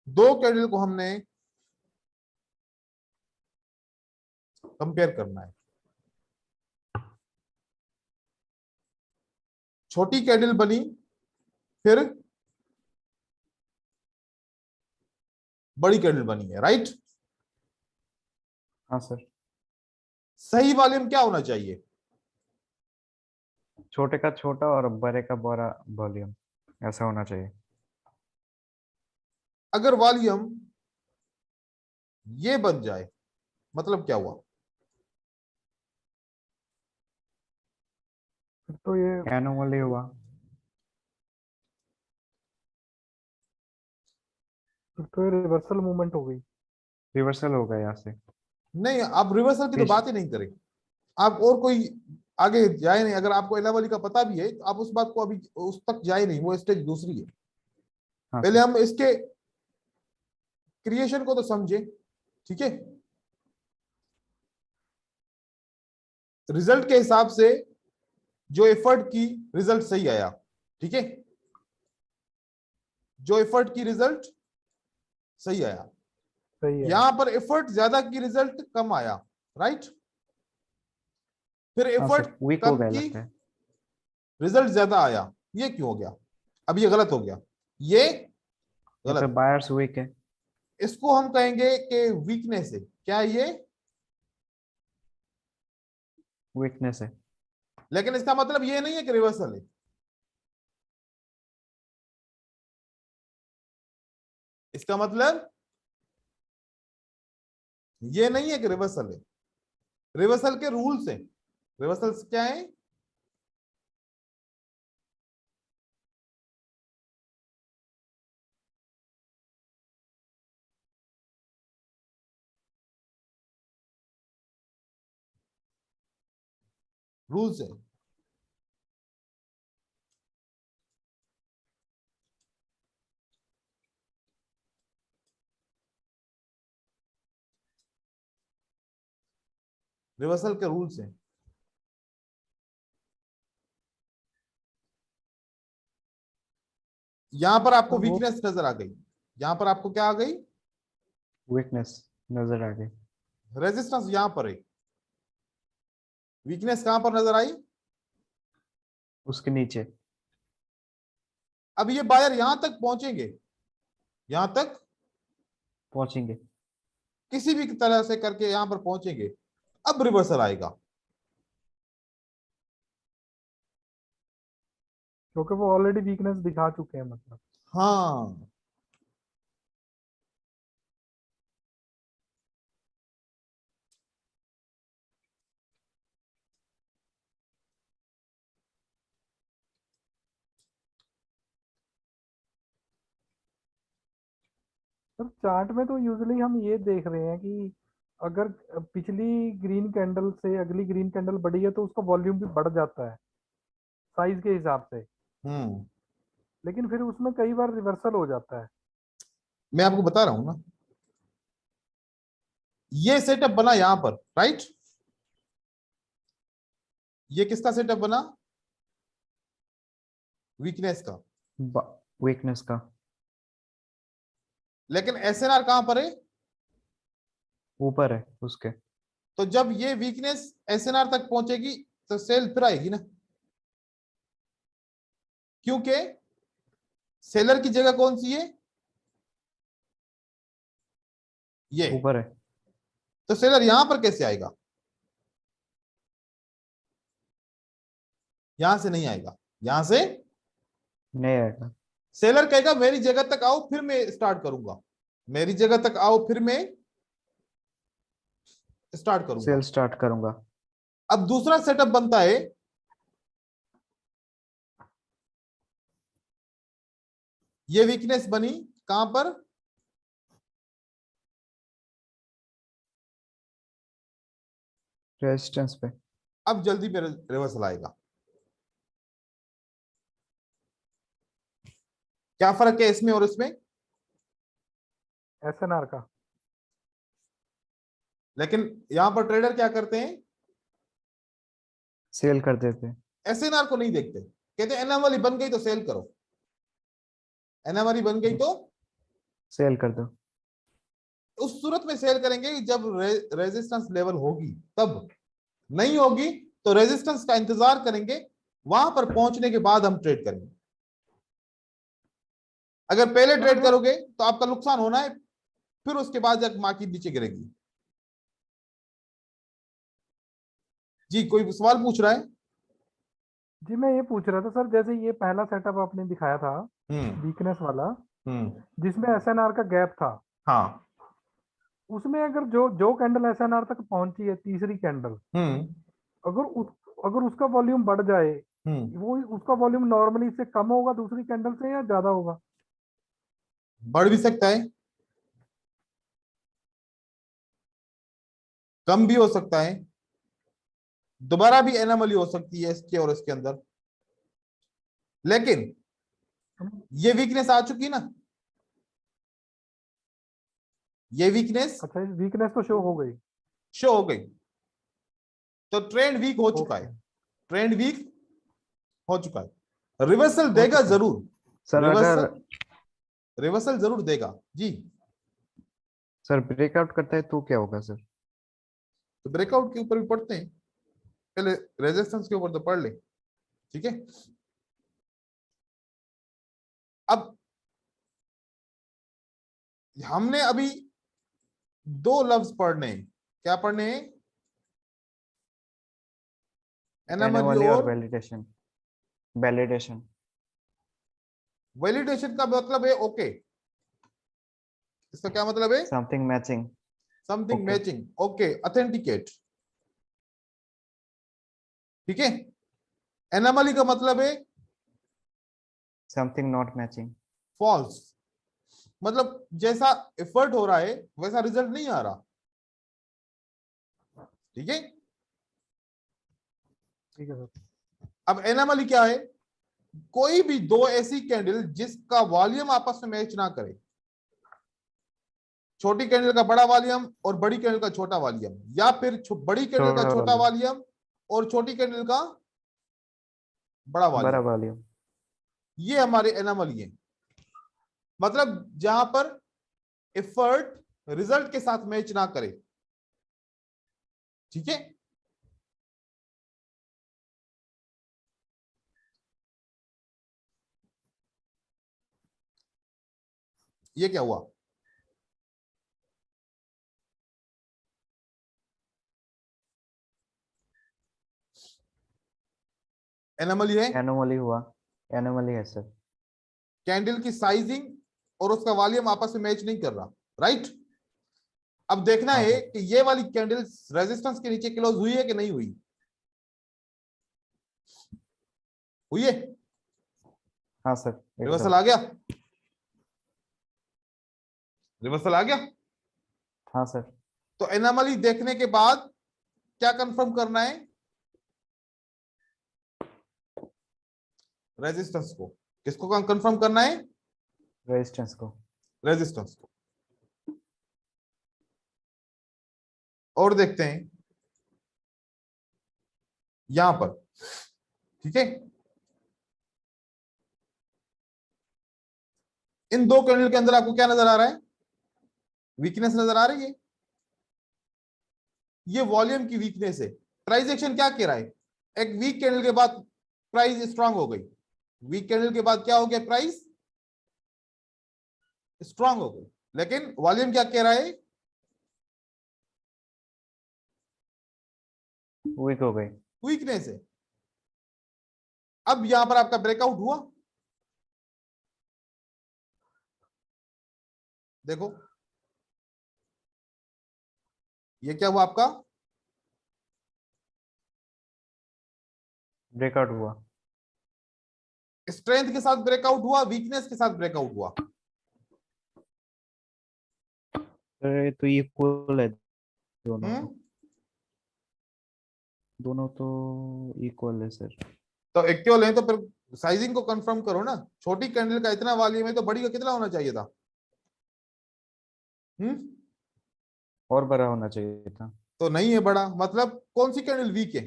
Speaker 1: दो कैंडल को हमने कंपेयर करना है। छोटी कैंडल बनी, फिर बड़ी कैंडल बनी है, राइट।
Speaker 2: हाँ सर।
Speaker 1: सही वॉल्यूम क्या होना चाहिए?
Speaker 2: छोटे का छोटा और बड़े का बड़ा वॉल्यूम, ऐसा होना चाहिए।
Speaker 1: अगर वॉल्यूम ये बन जाए, मतलब क्या हुआ?
Speaker 3: फिर तो ये
Speaker 2: एनोमली हुआ।
Speaker 3: रिवर्सल मूवमेंट हो गई।
Speaker 2: रिवर्सल होगा यहाँ से।
Speaker 1: नहीं, आप रिवर्सल की तो
Speaker 2: फिश।
Speaker 1: बात ही नहीं करें। आप और कोई आगे जाए नहीं। अगर आपको एलावली का पता भी है तो आप उस बात को अभी उस तक जाए नहीं, वो स्टेज दूसरी है।
Speaker 2: हाँ
Speaker 1: पहले
Speaker 2: सर।
Speaker 1: हम इसके क्रिएशन को तो समझे, ठीक है। रिजल्ट के हिसाब से जो एफर्ट की रिजल्ट सही आया, ठीक है, जो एफर्ट की रिजल्ट सही आया।
Speaker 3: सही है।
Speaker 1: यहां पर एफर्ट ज्यादा की रिजल्ट कम आया, राइट। फिर
Speaker 2: हाँ
Speaker 1: एफर्ट
Speaker 2: सर, वीक हो
Speaker 1: कम
Speaker 2: गया
Speaker 1: की
Speaker 2: लगता है।
Speaker 1: रिजल्ट ज्यादा आया। ये क्यों हो गया? अब ये गलत हो गया, ये
Speaker 2: ये तो
Speaker 1: गलत।
Speaker 2: बायर्स वीक है।
Speaker 1: इसको हम कहेंगे कि वीकनेस है। क्या है ये?
Speaker 2: वीकनेस है।
Speaker 1: लेकिन इसका मतलब ये नहीं है कि रिवर्सल है। इसका मतलब ये नहीं है कि रिवर्सल है। रिवर्सल के रूल्स हैं। रिवर्सल क्या है? रूल्स है। रिवर्सल के रूल्स हैं। यहां पर आपको
Speaker 3: वो
Speaker 1: वीकनेस नजर आ गई। यहां पर आपको क्या आ गई?
Speaker 2: वीकनेस नजर आ गई।
Speaker 1: रेजिस्टेंस यहां पर है। वीकनेस कहां पर नजर आई?
Speaker 2: उसके नीचे।
Speaker 1: अब ये बायर यहां तक पहुंचेंगे, यहां तक
Speaker 2: पहुंचेंगे।
Speaker 1: किसी भी तरह से करके यहां पर पहुंचेंगे, अब रिवर्सल आएगा।
Speaker 3: क्योंकि वो ऑलरेडी वीकनेस दिखा चुके हैं मतलब।
Speaker 1: हाँ,
Speaker 3: सर चार्ट में तो यूजुअली हम ये देख रहे हैं कि अगर पिछली ग्रीन कैंडल से अगली ग्रीन कैंडल बढ़ी है तो उसका वॉल्यूम भी बढ़ जाता है साइज के हिसाब से,
Speaker 1: हम्म,
Speaker 3: लेकिन फिर उसमें कई बार रिवर्सल हो जाता है।
Speaker 1: मैं आपको बता रहा हूं ना, ये सेटअप बना यहां पर, राइट? ये किसका सेटअप बना? वीकनेस का।
Speaker 2: वीकनेस का।
Speaker 1: लेकिन एसएनआर कहां पर है?
Speaker 2: ऊपर है उसके।
Speaker 1: तो जब ये वीकनेस एसएनआर तक पहुंचेगी तो सेल फिर आएगी ना, क्योंकि सेलर की जगह कौन सी है? ये।
Speaker 2: ऊपर है।
Speaker 1: तो सेलर यहां पर कैसे आएगा? यहां से नहीं आएगा, यहां से।
Speaker 2: नहीं आएगा।
Speaker 1: सेलर कहेगा मेरी जगह तक आओ फिर मैं स्टार्ट करूंगा, मेरी जगह तक आओ फिर मैं स्टार्ट
Speaker 2: सेल
Speaker 1: करूंगा।
Speaker 2: स्टार्ट करूंगा।
Speaker 1: अब दूसरा सेटअप बनता है, ये वीकनेस बनी कहां पर?
Speaker 2: रेजिस्टेंस पे।
Speaker 1: अब जल्दी पे रिवर्सल आएगा। क्या फर्क है इसमें और इसमें?
Speaker 3: एसएनआर का।
Speaker 1: लेकिन यहां पर ट्रेडर क्या करते हैं?
Speaker 2: सेल कर देते हैं।
Speaker 1: एसएनआर को नहीं देखते, कहते एनएमएल बन गई तो सेल करो, एनएमएल बन गई तो।
Speaker 2: सेल कर दो।
Speaker 1: उस सूरत में सेल करेंगे जब रेजिस्टेंस लेवल होगी तब, नहीं होगी तो रेजिस्टेंस का इंतजार करेंगे, वहां पर पहुंचने के बाद हम ट्रेड करेंगे। अगर पहले
Speaker 3: सर
Speaker 1: ट्रेड
Speaker 3: अगर
Speaker 1: करोगे तो आपका नुकसान होना है, फिर उसके बाद जब मार्केट नीचे गिरेगी। जी, कोई सवाल पूछ रहा है?
Speaker 3: जी मैं ये पूछ रहा था सर, जैसे ये पहला सेटअप आपने दिखाया था
Speaker 1: हम्म।
Speaker 3: वीकनेस वाला,
Speaker 1: हम्म।
Speaker 3: जिसमें एसएनआर का गैप था,
Speaker 1: हाँ।
Speaker 3: उसमें अगर जो जो कैंडल एसएनआर तक पहुंची है तीसरी कैंडल,
Speaker 1: हम्म।
Speaker 3: अगर अगर उसका वॉल्यूम बढ़ जाए,
Speaker 1: हम्म।
Speaker 3: वो उसका वॉल्यूम नॉर्मली से कम होगा दूसरी कैंडल से या ज्यादा होगा?
Speaker 1: बढ़ भी सकता है, कम भी हो सकता है, दोबारा भी एनोमली हो सकती है इसके और इसके अंदर। लेकिन ये वीकनेस आ चुकी ना, ये वीकनेस
Speaker 3: अच्छा, वीकनेस तो शो हो गई।
Speaker 1: शो हो गई, तो ट्रेंड वीक हो चुका है,
Speaker 3: ओके।
Speaker 1: ट्रेंड वीक हो चुका है। रिवर्सल
Speaker 3: हो
Speaker 1: देगा
Speaker 3: चुका है।
Speaker 1: जरूर,
Speaker 2: सर अगर
Speaker 1: रिवर्सल रिवर्सल जरूर देगा जी।
Speaker 2: सर ब्रेकआउट करता है तो क्या होगा सर?
Speaker 1: तो ब्रेकआउट के ऊपर भी पढ़ते हैं, पहले रेजिस्टेंस के ऊपर तो पढ़ ले, ठीक है। अब हमने अभी दो लफ्ज पढ़ने हैं, क्या पढ़ने हैं? एनोमली
Speaker 2: एनोमली और
Speaker 1: और
Speaker 2: वैलिडेशन। वैलिडेशन।
Speaker 1: वैलिडेशन का मतलब है ओके, इसका क्या मतलब है?
Speaker 2: Something matching.
Speaker 1: Something
Speaker 2: okay.
Speaker 1: Matching, okay, authenticate, ठीक है। एनोमली का मतलब है
Speaker 2: समथिंग नॉट मैचिंग।
Speaker 1: फॉल्स, मतलब जैसा एफर्ट हो रहा है वैसा रिजल्ट नहीं आ रहा, ठीक है।
Speaker 3: ठीक है सर।
Speaker 1: अब एनोमली क्या है? कोई भी दो ऐसी कैंडल जिसका वॉल्यूम आपस में मैच ना करे, छोटी कैंडल का बड़ा वॉल्यूम और बड़ी कैंडल का छोटा वॉल्यूम, या फिर बड़ी कैंडल का
Speaker 2: छोटा
Speaker 1: छोटा
Speaker 2: वाली।
Speaker 1: वॉल्यूम और छोटी कैंडल का बड़ा
Speaker 2: बड़ा
Speaker 1: वॉल्यूम,
Speaker 2: वाली।
Speaker 1: ये हमारे एनोमली है। मतलब जहां पर एफर्ट रिजल्ट के साथ मैच ना करे, ठीक है। ये क्या हुआ? एनोमली है।
Speaker 2: एनोमली हुआ, एनोमली है सर।
Speaker 1: कैंडल की साइजिंग और उसका वॉल्यूम आपस में मैच नहीं कर रहा, राइट? अब देखना
Speaker 2: हाँ
Speaker 1: है
Speaker 2: सर।
Speaker 1: कि ये वाली कैंडल रेजिस्टेंस के नीचे क्लोज हुई है कि नहीं हुई। हुई है?
Speaker 2: हाँ सर
Speaker 1: रिवर्सल
Speaker 2: एकदम।
Speaker 1: आ गया, रिवर्सल आ गया।
Speaker 2: हाँ सर।
Speaker 1: तो एनोमली देखने के बाद क्या कंफर्म करना है? रेजिस्टेंस को। किसको कंफर्म करना है?
Speaker 2: रेजिस्टेंस को।
Speaker 1: रेजिस्टेंस को। और देखते हैं यहां पर, ठीक है। इन दो कैंडल के अंदर आपको क्या नजर आ रहा है? वीकनेस नजर आ रही है। ये वॉल्यूम की वीकनेस है। प्राइस एक्शन क्या कह रहा है? एक वीक कैंडल के बाद प्राइस स्ट्रांग हो गई। वीक कैंडल के बाद क्या हो गया? प्राइस स्ट्रांग हो गई। लेकिन वॉल्यूम क्या कह रहा है?
Speaker 2: वीक हो गई।
Speaker 1: वीकनेस है। अब यहां पर आपका ब्रेकआउट हुआ, देखो ये क्या हुआ आपका?
Speaker 2: ब्रेकआउट हुआ।
Speaker 1: स्ट्रेंथ के साथ ब्रेकआउट हुआ, वीकनेस के साथ ब्रेकआउट हुआ।
Speaker 2: सर तो ये इक्वल है दोनों।
Speaker 1: हम्म।
Speaker 2: दोनों तो इक्वल है सर।
Speaker 1: तो इक्वल है तो फिर साइजिंग को कंफर्म करो ना। छोटी कैंडल का इतना वॉल्यूम है तो बड़ी का कितना होना चाहिए था? हम्म।
Speaker 2: और बड़ा होना चाहिए था।
Speaker 1: तो नहीं है बड़ा, मतलब कौन सी कैंडल वीक है?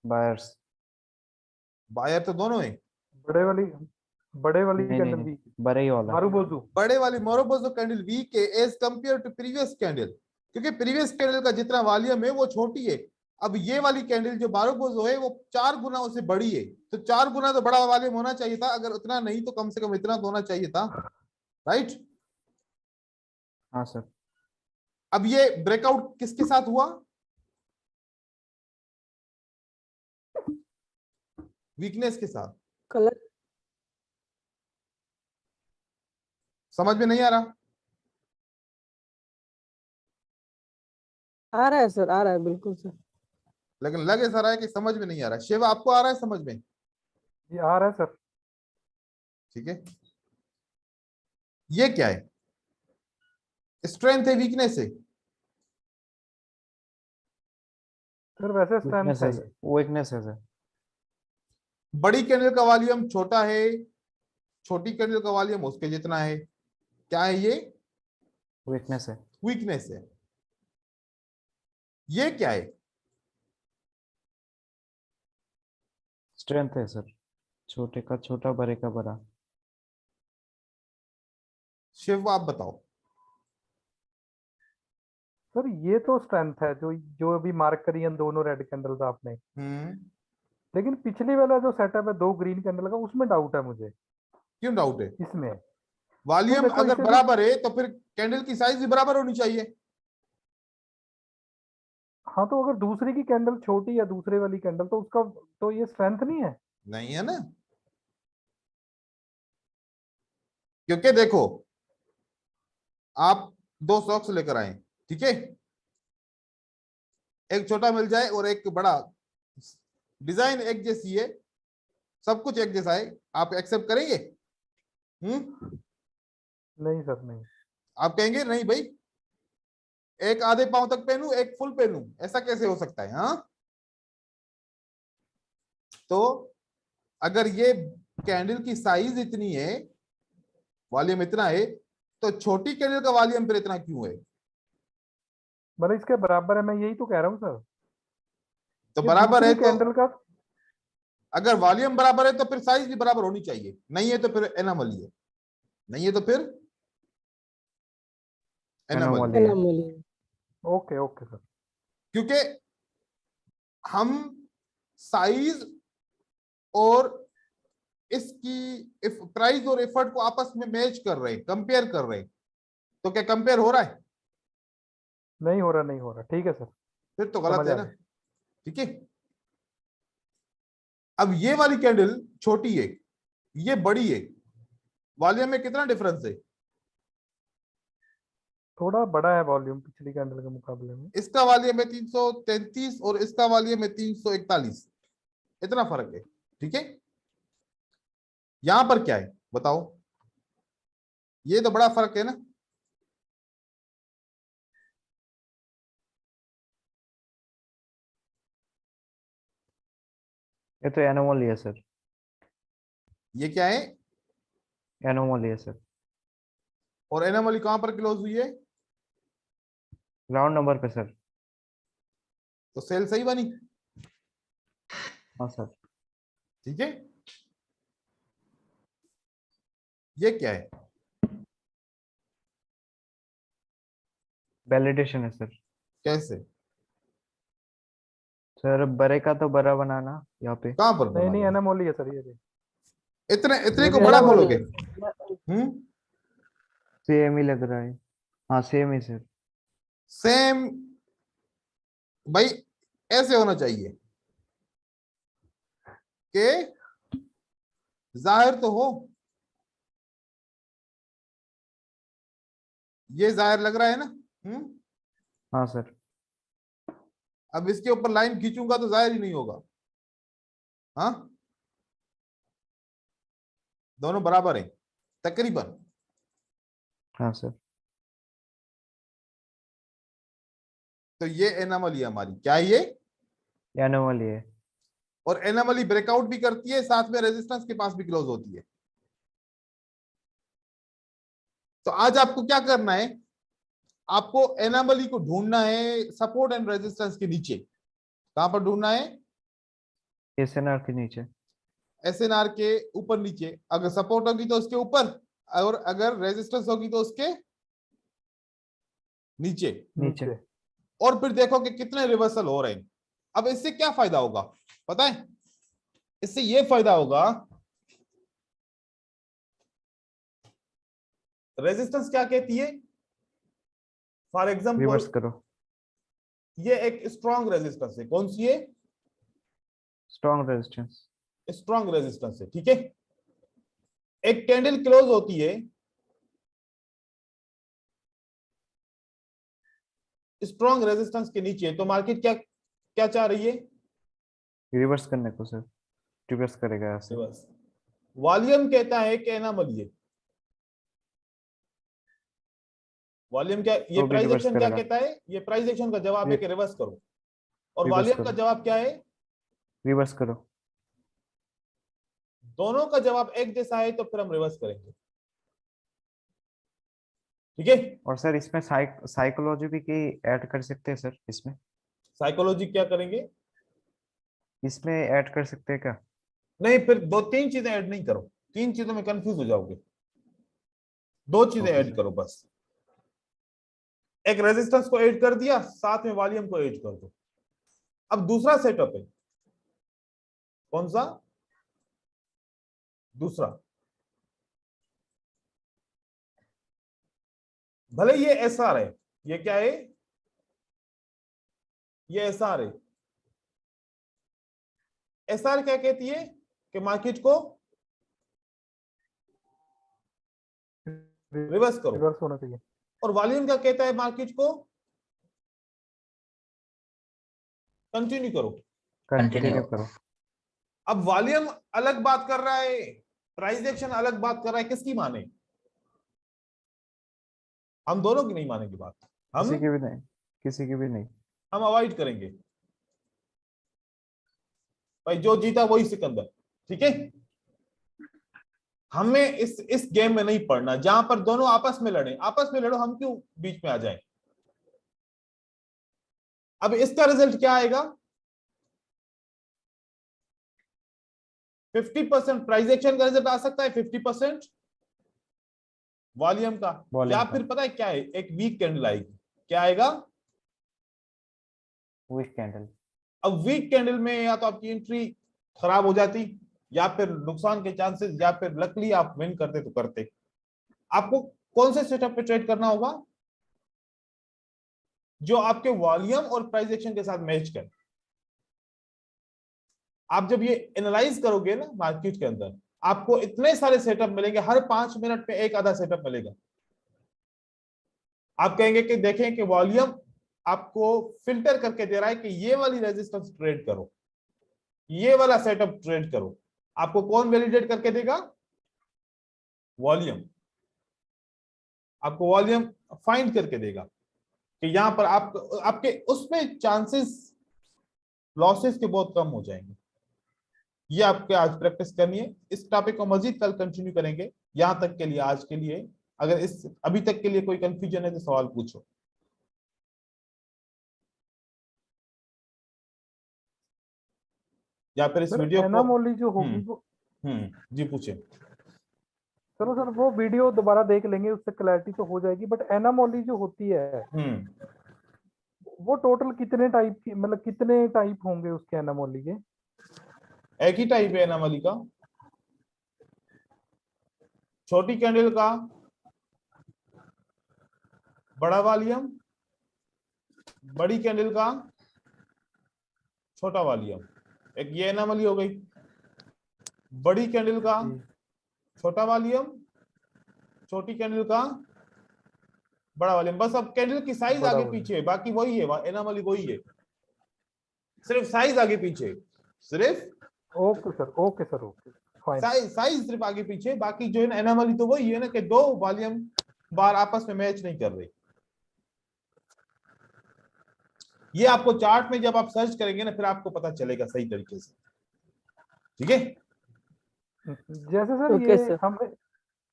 Speaker 2: बायर्स।
Speaker 1: बायर तो दोनों है।
Speaker 3: बड़े वाली, बड़े वाली
Speaker 2: नहीं नहीं
Speaker 3: कैंडल
Speaker 2: नहीं,
Speaker 3: भी,
Speaker 2: बड़ा ही वाला।
Speaker 3: मारूबोजू।
Speaker 1: बड़े वाली मोरोबोजो कैंडल वीक है as compare to previous candle, क्योंकि प्रीवियस कैंडल का जितना वॉल्यूम है वो छोटी है। अब ये वाली कैंडल जो मारूबोजो है वो 4 गुना उससे बड़ी है, तो 4 गुना तो बड़ा वॉल्यूम होना चाहिए था। अगर उतना नहीं तो कम से कम इतना तो होना चाहिए था, राइट?
Speaker 2: हाँ सर।
Speaker 1: अब ये ब्रेकआउट किसके साथ हुआ? वीकनेस के साथ।
Speaker 4: कलर
Speaker 1: समझ में नहीं आ रहा?
Speaker 4: आ रहा है सर, आ रहा है बिल्कुल सर।
Speaker 1: लेकिन लग ऐसा रहा है कि समझ में नहीं आ रहा। शिव आपको आ रहा है समझ में?
Speaker 3: ये आ रहा है सर।
Speaker 1: ठीक है। ये क्या है? स्ट्रेंथ है वीकनेस है?
Speaker 3: सर वैसे स्ट्रेंथ
Speaker 2: वीकनेस
Speaker 3: है
Speaker 2: है
Speaker 3: ये।
Speaker 2: सर, वीकनेस है सर।
Speaker 1: बड़ी कैंडल का वॉल्यूम छोटा है, छोटी कैंडल का वॉल्यूम उसके जितना है। क्या है ये?
Speaker 2: वीकनेस है।
Speaker 1: वीकनेस है। ये क्या है?
Speaker 2: स्ट्रेंथ है सर। छोटे का छोटा, बड़े का बड़ा।
Speaker 1: शिव आप बताओ।
Speaker 3: सर ये तो स्ट्रेंथ है, जो जो अभी मार्क करी हैं दोनों रेड कैंडल्स आपने।
Speaker 1: हम्म।
Speaker 3: लेकिन पिछली वाला जो सेटअप है दो ग्रीन कैंडल का, उसमें डाउट है मुझे।
Speaker 1: क्यों डाउट है?
Speaker 3: इसमें तो
Speaker 1: वॉल्यूम
Speaker 3: देखो
Speaker 1: अगर
Speaker 3: इसे भी,
Speaker 1: बराबर है तो फिर कैंडल की साइज भी बराबर होनी चाहिए।
Speaker 3: हाँ तो अगर दूसरी की कैंडल छोटी है दूसरे वाली कैंडल, तो उसका तो ये स्ट्रेंथ नहीं है।
Speaker 1: नहीं है ना, क्योंकि देखो आप दो सॉक्स लेकर आए, ठीक है। एक छोटा मिल जाए और एक बड़ा, डिजाइन एक जैसी है, सब कुछ एक जैसा है, आप एक्सेप्ट करेंगे?
Speaker 3: नहीं सर नहीं।
Speaker 1: आप कहेंगे नहीं भाई, एक आधे पांव तक पहनूं एक फुल पहनूं, ऐसा कैसे हो सकता है? हाँ। तो अगर ये कैंडल की साइज इतनी है, वॉल्यूम इतना है, तो छोटी कैंडल का वॉल्यूम फिर इतना क्यों है?
Speaker 3: मतलब इसके बराबर है, मैं यही तो कह रहा हूँ सर।
Speaker 1: तो
Speaker 3: ये
Speaker 1: बराबर है
Speaker 3: दूसरी
Speaker 1: तो,
Speaker 3: कैंडल का,
Speaker 1: अगर वॉल्यूम बराबर है तो फिर साइज भी बराबर होनी चाहिए। नहीं है तो फिर एनोमली है, नहीं है तो फिर एनोमली।
Speaker 2: एनोमली है।
Speaker 4: एनोमली।
Speaker 3: Okay okay sir.
Speaker 1: क्योंकि हम साइज और इसकी इफ प्राइस और एफर्ट को आपस में मैच कर रहे हैं, कंपेयर कर रहे हैं, तो क्या कंपेयर हो रहा है?
Speaker 3: नहीं हो रहा, नहीं हो रहा, ठीक है सर,
Speaker 1: फिर तो गलत
Speaker 3: समझ
Speaker 1: है
Speaker 3: आ
Speaker 1: ना।
Speaker 3: गया।
Speaker 1: ठीक है, अब ये वाली कैंडल छोटी है, ये बड़ी है, वॉल्यूम में कितना डिफरेंस है?
Speaker 3: थोड़ा बड़ा है वॉल्यूम पिछली कैंडल के मुकाबले में।
Speaker 1: इसका वॉल्यूम है 333 और इसका वॉल्यूम है 341, इतना फर्क है। ठीक है, यहां पर क्या है बताओ? ये तो बड़ा फर्क है ना।
Speaker 2: ये तो एनोमली है सर,
Speaker 1: ये क्या है?
Speaker 2: एनोमली है सर।
Speaker 1: और एनोमली कहां पर क्लोज हुई है?
Speaker 2: राउंड नंबर पे सर।
Speaker 1: तो सेल सही बनी।
Speaker 2: हाँ सर।
Speaker 1: ठीक है, ये क्या है?
Speaker 2: वैलिडेशन है सर।
Speaker 1: कैसे?
Speaker 2: सर बड़े का तो बड़ा बनाना यहाँ पे।
Speaker 1: कहां पर
Speaker 3: नहीं
Speaker 1: बना
Speaker 3: नहीं,
Speaker 1: देना?
Speaker 3: एनामोली है सर, ये भी
Speaker 1: इतने इतने
Speaker 3: ये
Speaker 1: को
Speaker 3: भी
Speaker 1: बड़ा
Speaker 3: एनामोली
Speaker 1: बोलोगे?
Speaker 3: है।
Speaker 2: सेम ही लग रहा है। हाँ सेम ही सर।
Speaker 1: सेम? भाई ऐसे होना चाहिए कि जाहिर तो हो। ये जाहिर लग रहा है ना।
Speaker 2: हाँ सर।
Speaker 1: अब इसके ऊपर लाइन खींचूंगा तो जाहिर ही नहीं होगा। हाँ, दोनों बराबर है तकरीबन।
Speaker 2: हाँ सर।
Speaker 1: तो ये एनामली हमारी क्या है? ये
Speaker 2: एनोमली है।
Speaker 1: और एनामली ब्रेकआउट भी करती है, साथ में रेजिस्टेंस के पास भी क्लोज होती है। तो आज आपको क्या करना है? आपको एनामली को ढूंढना है सपोर्ट एंड रेजिस्टेंस के नीचे। कहां पर ढूंढना है?
Speaker 2: एसएनआर के नीचे।
Speaker 1: एसएनआर के ऊपर नीचे। अगर सपोर्ट होगी तो उसके ऊपर, और अगर रेजिस्टेंस होगी तो उसके नीचे।
Speaker 2: नीचे।
Speaker 3: नीचे।
Speaker 1: और फिर देखो कि कितने रिवर्सल हो रहे हैं। अब इससे क्या फायदा होगा पता है? इससे ये फायदा होगा, रेजिस्टेंस क्या कहती है? फॉर एग्जांपल
Speaker 2: रिवर्स करो।
Speaker 1: ये एक स्ट्रॉन्ग रेजिस्टेंस है। कौन सी है?
Speaker 2: Strong resistance.
Speaker 1: स्ट्रॉन्ग रेजिस्टेंस है। ठीक है, एक कैंडल क्लोज होती है स्ट्रॉन्ग रेजिस्टेंस के नीचे, तो मार्केट क्या क्या चाह रही है?
Speaker 2: रिवर्स करने को सर, रिवर्स करेगा ऐसे।
Speaker 1: रिवर्स। वॉल्यूम कहता है कि एनामली है। वॉल्यूम क्या, ये
Speaker 2: तो भी
Speaker 1: प्राइस
Speaker 2: रिवर्स
Speaker 1: एक्शन क्या
Speaker 2: करेगा।
Speaker 1: कहता है? ये प्राइस एक्शन का जवाब है कि रिवर्स करो। और
Speaker 2: रिवर्स
Speaker 1: वॉल्यूम का
Speaker 2: करो।
Speaker 1: जवाब क्या है?
Speaker 2: रिवर्स करो।
Speaker 1: दोनों का जवाब एक जैसा है तो फिर हम रिवर्स करेंगे। ठीक है,
Speaker 2: और सर इसमें साइकोलॉजी भी की ऐड कर सकते हैं सर इसमें?
Speaker 1: साइकोलॉजी क्या करेंगे?
Speaker 2: इसमें ऐड कर सकते हैं क्या?
Speaker 1: नहीं, फिर दो तीन चीजें ऐड नहीं करो, तीन चीजों में कंफ्यूज हो जाओगे। दो चीजें
Speaker 2: ओके
Speaker 1: ऐड
Speaker 2: सर।
Speaker 1: करो बस। एक रेजिस्टेंस को ऐड कर दिया, साथ में वॉल्यूम को ऐड कर दो। अब दूसरा सेटअप है। कौन सा? दूसरा। भले ये एसआर है, ये क्या है? ये एसआर है। एसआर क्या कहती है? कि मार्केट को रिवर्स करो।
Speaker 3: रिवर्स होना चाहिए।
Speaker 1: और वॉल्यूम क्या कहता है? मार्केट को कंटिन्यू करो।
Speaker 2: कंटिन्यू करो।
Speaker 1: अब वॉल्यूम अलग बात कर रहा है, प्राइस एक्शन अलग बात कर रहा है, किसकी माने? हम दोनों की नहीं मानेंगे बात।
Speaker 2: किसी
Speaker 1: हम
Speaker 2: की भी नहीं, किसी की भी नहीं।
Speaker 1: हम अवॉइड करेंगे भाई, जो जीता वही सिकंदर। ठीक है, हमें इस गेम में नहीं पड़ना जहां पर दोनों आपस में लड़े। आपस में लड़ो, हम क्यों बीच में आ जाएं? अब इसका रिजल्ट क्या आएगा? 50% प्राइस एक्शन का रिजल्ट आ सकता है, 50% वॉल्यूम का। या
Speaker 2: वॉल्यूम का।
Speaker 1: फिर पता है क्या है? एक वीक कैंडल आएगी। क्या आएगा?
Speaker 2: Weak candle.
Speaker 1: अब वीक कैंडल में या तो आपकी एंट्री खराब हो जाती, या फिर नुकसान के चांसेस, या फिर लकली आप विन करते तो करते। आपको कौन से सेटअप पे ट्रेड करना होगा? जो आपके वॉल्यूम और प्राइस एक्शन के साथ मैच करे। आप जब ये एनालाइज करोगे ना मार्केट के अंदर, आपको इतने सारे सेटअप मिलेंगे, हर 5 मिनट में एक आधा सेटअप मिलेगा। आप कहेंगे कि देखें कि वॉल्यूम आपको फिल्टर करके दे रहा है कि ये वाली रेजिस्टेंस ट्रेड करो, ये वाला सेटअप ट्रेड करो। आपको कौन वैलिडेट करके देगा? वॉल्यूम। आपको वॉल्यूम फाइंड करके देगा कि यहां पर आपके उसमें चांसेस लॉसेस के बहुत कम हो जाएंगे। ये आपके आज प्रैक्टिस करनी है। इस टॉपिक को मजीद कल कंटिन्यू करेंगे। यहां तक के लिए आज के लिए अगर इस अभी तक के लिए कोई कंफ्यूजन है तो सवाल पूछो, या फिर इस
Speaker 3: सर
Speaker 1: वीडियो को।
Speaker 3: एनामोली जो होगी वो,
Speaker 1: जी पूछे।
Speaker 3: चलो सर वो वीडियो दोबारा देख लेंगे, उससे क्लैरिटी तो हो जाएगी। बट एनामोली जो होती है वो टोटल कितने टाइप की, मतलब कितने टाइप होंगे उसके एनामोली के?
Speaker 1: एक ही टाइप है एनामली का। छोटी कैंडल का बड़ा वॉल्यूम, बड़ी कैंडल का छोटा वॉल्यूम। एक ये एनामली हो गई। बड़ी कैंडल का
Speaker 3: जी।
Speaker 1: छोटा वॉल्यूम, छोटी कैंडल का बड़ा वॉल्यूम। बस अब कैंडल की साइज
Speaker 3: बड़ा
Speaker 1: आगे
Speaker 3: वाला।
Speaker 1: पीछे है, बाकी वही है, एनामली वही है, सिर्फ साइज आगे पीछे। सिर्फ
Speaker 3: okay sir, okay sir, okay fine.
Speaker 1: Size सिर्फ आगे पीछे, बाकी जो है ना एनामली तो वही है ना कि दो वॉल्यूम बार आपस में मैच नहीं कर रहे। ये आपको चार्ट में जब आप सर्च करेंगे ना, फिर आपको पता चलेगा सही तरीके से। ठीक है।
Speaker 3: जैसे सर
Speaker 4: ओके
Speaker 3: ये
Speaker 4: सर।
Speaker 3: हमने,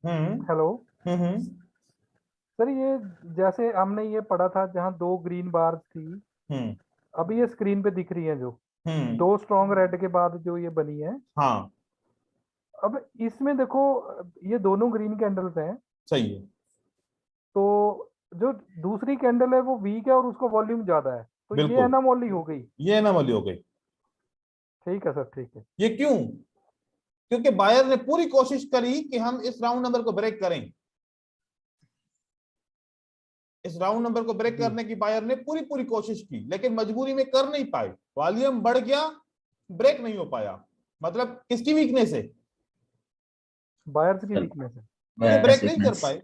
Speaker 1: हम्म
Speaker 3: हेलो
Speaker 1: हम्म
Speaker 3: सर, ये जैसे हमने ये पढ़ा था जहाँ दो ग्रीन बार्स थी,
Speaker 1: हम्म
Speaker 3: अभी ये स्क्रीन पे दिख रही है जो
Speaker 1: हम्म
Speaker 3: दो स्ट्रॉन्ग रेड के बाद जो ये बनी है।
Speaker 1: हाँ
Speaker 3: अब इसमें देखो, ये दोनों ग्रीन कैंडल्स हैं,
Speaker 1: सही है।
Speaker 3: तो जो दूसरी कैंडल है वो वीक है और उसका वॉल्यूम ज्यादा है, तो ये
Speaker 1: बिल्कुल
Speaker 3: एनामोली हो गई।
Speaker 1: ये एनामली हो गई।
Speaker 3: ठीक है सर, ठीक है।
Speaker 1: ये क्यों? क्योंकि बायर ने पूरी कोशिश करी कि हम इस राउंड नंबर को ब्रेक करें। इस राउंड नंबर को ब्रेक
Speaker 3: जी।
Speaker 1: करने की बायर ने पूरी पूरी कोशिश की, लेकिन मजबूरी में कर नहीं पाए। वॉल्यूम बढ़ गया, ब्रेक नहीं हो पाया। मतलब किसकी वीकनेस है?
Speaker 3: बायर्स की वीकनेस है।
Speaker 1: क्योंकि ब्रेक नहीं कर
Speaker 4: वीकनेस।
Speaker 1: पाए।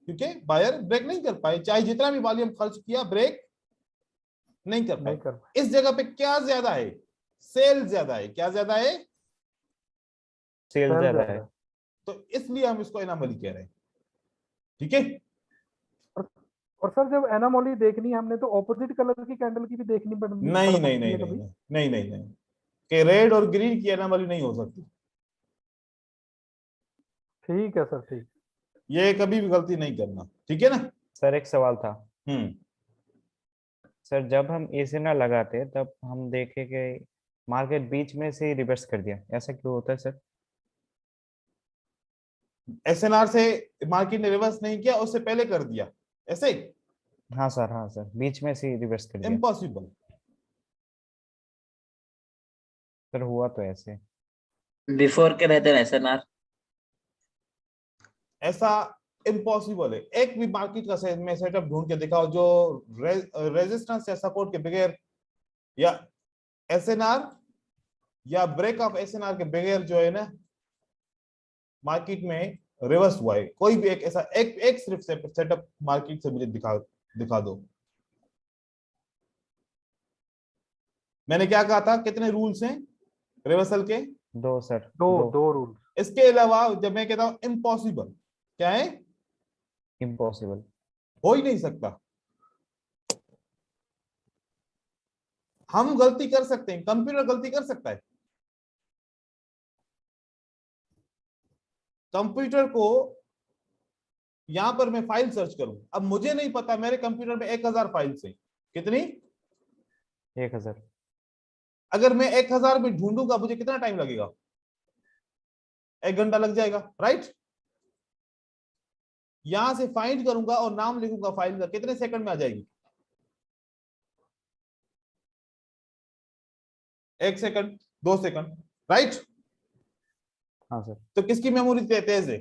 Speaker 1: क्योंकि बायर ब्रेक नहीं कर पाए, चाहे जितना भी वॉल्यूम खर्च किया, ब्रेक नहीं कर
Speaker 3: नहीं
Speaker 1: पाए।
Speaker 3: कर
Speaker 1: इस जगह पे क्या ज्यादा है? सेल ज्यादा है। क्या ज्यादा है?
Speaker 2: सेल
Speaker 3: सेल
Speaker 2: ज्यादा
Speaker 3: ज्यादा
Speaker 2: है।
Speaker 3: है।
Speaker 1: तो इसलिए हम इसको एनामली कह रहे हैं। ठीक है।
Speaker 3: और, और सर जब एनामोली देखनी है हमने, तो ऑपोजिट कलर की कैंडल की भी देखनी पड़
Speaker 1: नहीं नहीं
Speaker 3: सकती
Speaker 1: नहीं
Speaker 3: है
Speaker 1: नहीं
Speaker 3: कभी?
Speaker 1: नहीं नहीं नहीं नहीं कि रेड और ग्रीन की एनामली नहीं हो सकती।
Speaker 3: ठीक है सर, ठीक।
Speaker 1: ये कभी भी गलती नहीं करना। ठीक है ना?
Speaker 2: सर एक सवाल था।
Speaker 1: हम्म
Speaker 2: सर जब हम एसिना लगाते तब हम देखे कि मार्केट बीच में से रिवर्स कर दिया, ऐसा क्यों होता है सर?
Speaker 1: एसएनआर से मार्केट ने रिवर्स नहीं किया, उससे पहले कर दिया ऐसे?
Speaker 2: हाँ सर, हाँ सर, बीच में से रिवर्स कर दिया।
Speaker 1: इम्पॉसिबल।
Speaker 2: सर हुआ तो ऐसे।
Speaker 4: बिफोर के रहते हैं एसएनआर।
Speaker 1: ऐसा इम्पॉसिबल है। एक भी मार्केट का में सेटअप ढूंढ के दिखाओ जो रेजिस्टेंस या सपोर्ट के बगैर, या एसएनआर या ब्रेक ऑफ एसएनआर के बगैर जो है ना मार्केट में रिवर्स हुआ है। कोई भी एक ऐसा एक सिर्फ सेटअप मार्केट से मुझे दिखा दो। मैंने क्या कहा था? कितने रूल्स हैं रिवर्सल के?
Speaker 2: दो सर,
Speaker 3: दो
Speaker 2: दो।
Speaker 3: दो रूल।
Speaker 1: इसके अलावा जब मैं कहता हूं इम्पॉसिबल, क्या है?
Speaker 2: इम्पॉसिबल।
Speaker 1: हो ही नहीं सकता। हम गलती कर सकते हैं, कंप्यूटर गलती कर सकता है। कंप्यूटर को यहां पर मैं फाइल सर्च करूं, अब मुझे नहीं पता मेरे कंप्यूटर में 1000 फाइल्स हैं। कितनी?
Speaker 2: 1000।
Speaker 1: अगर मैं 1000 में ढूंढूंगा मुझे कितना टाइम लगेगा? 1 घंटा लग जाएगा, राइट? यहां से फाइंड करूंगा और नाम लिखूंगा फाइल का, कितने सेकंड में आ जाएगी? 1 सेकंड, 2 सेकंड, राइट?
Speaker 2: हाँ सर।
Speaker 1: तो किसकी मेमोरी तेज है?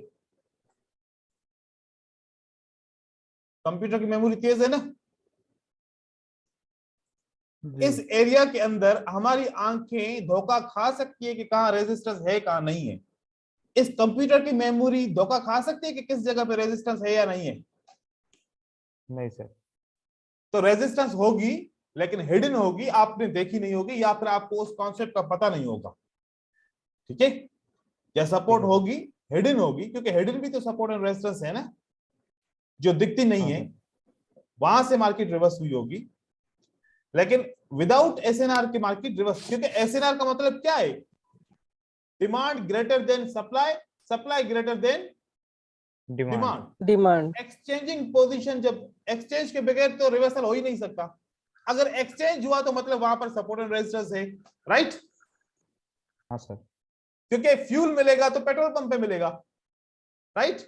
Speaker 1: कंप्यूटर की मेमोरी तेज है ना।
Speaker 3: जी
Speaker 1: इस एरिया के अंदर हमारी आंखें धोखा खा सकती है कि कहाँ रेजिस्टेंस है कहाँ नहीं है। इस कंप्यूटर की मेमोरी धोखा खा सकती है कि किस जगह पे रेजिस्टेंस है या नहीं है?
Speaker 2: नहीं सर।
Speaker 1: तो रेजिस्टेंस होगी लेकिन हिडन होगी, आपने देखी नहीं होगी या फिर आपको उस कॉन्सेप्ट का पता नहीं होगा। ठीक है, या सपोर्ट
Speaker 2: ठीक है।
Speaker 1: होगी, हिडन होगी, क्योंकि हिडन भी तो सपोर्ट एंड रेजिस्टेंस है ना, जो दिखती नहीं
Speaker 2: हाँ
Speaker 1: है।
Speaker 2: सर।
Speaker 1: वहां से मार्केट रिवर्स हुई होगी, लेकिन विदाउट एसएनआर की मार्केट रिवर्स, क्योंकि एसएनआर का मतलब क्या है? Demand greater than supply, supply greater than
Speaker 2: demand.
Speaker 1: Demand.
Speaker 5: Demand.
Speaker 1: Exchanging position, जब एक्सचेंज के बगैर तो रिवर्सल हो ही नहीं सकता। अगर एक्सचेंज हुआ तो मतलब वहां पर सपोर्ट एंड रेजिस्टेंस है, राइट?
Speaker 2: हाँ सर।
Speaker 1: क्योंकि फ्यूल मिलेगा तो पेट्रोल पंप पे मिलेगा, राइट?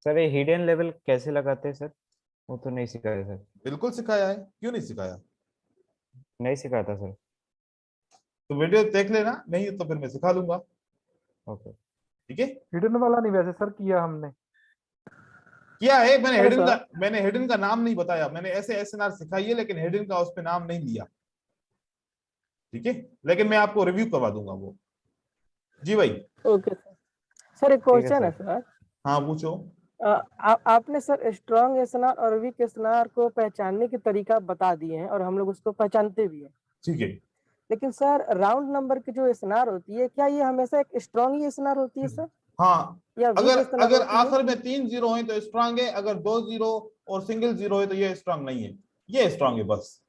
Speaker 2: सर ये हिडन लेवल कैसे लगाते हैं सर? वो तो नहीं सिखाया सर।
Speaker 1: बिल्कुल सिखाया है, क्यों नहीं सिखाया?
Speaker 2: नहीं सिखाया था सर।
Speaker 1: तो वीडियो देख लेना, नहीं तो फिर मैं सिखा लूंगा।
Speaker 2: ओके।
Speaker 1: ठीक है,
Speaker 3: हिडन वाला नहीं वैसे सर किया हमने।
Speaker 1: किया है मैंने।
Speaker 5: अरे
Speaker 1: हिडन
Speaker 5: सर।
Speaker 1: का, मैंने हिडन का नाम नहीं बताया, मैंने ऐसे एसएनआर सिखाई है लेकिन हिडन का उस पे नाम नहीं लिया। ठीक है, लेकिन मैं आपको रिव्यू करवा दूंगा वो। जी भाई।
Speaker 5: Okay sir. सर एक
Speaker 2: ठीक है
Speaker 5: क्वेश्चन है
Speaker 2: सर।
Speaker 5: सर।
Speaker 1: हाँ पूछो।
Speaker 5: आपने सर स्ट्रॉन्ग एसएनआर और वीक एसएनआर को पहचानने के तरीका बता दिए हैं और हम लोग उसको पहचानते भी हैं।
Speaker 1: ठीक है।
Speaker 5: लेकिन सर राउंड नंबर की जो एसएनआर होती है, क्या ये हमेशा एक स्ट्रॉन्ग ही एसएनआर होती है सर,
Speaker 1: हाँ,
Speaker 5: या वीक
Speaker 1: अगर
Speaker 5: एसएनआर
Speaker 1: अगर
Speaker 5: होती है?
Speaker 1: आखिर में 3 जीरो है तो स्ट्रांग है, अगर 2 जीरो और सिंगल जीरो है तो ये स्ट्रांग नहीं है, ये स्ट्रांग है बस।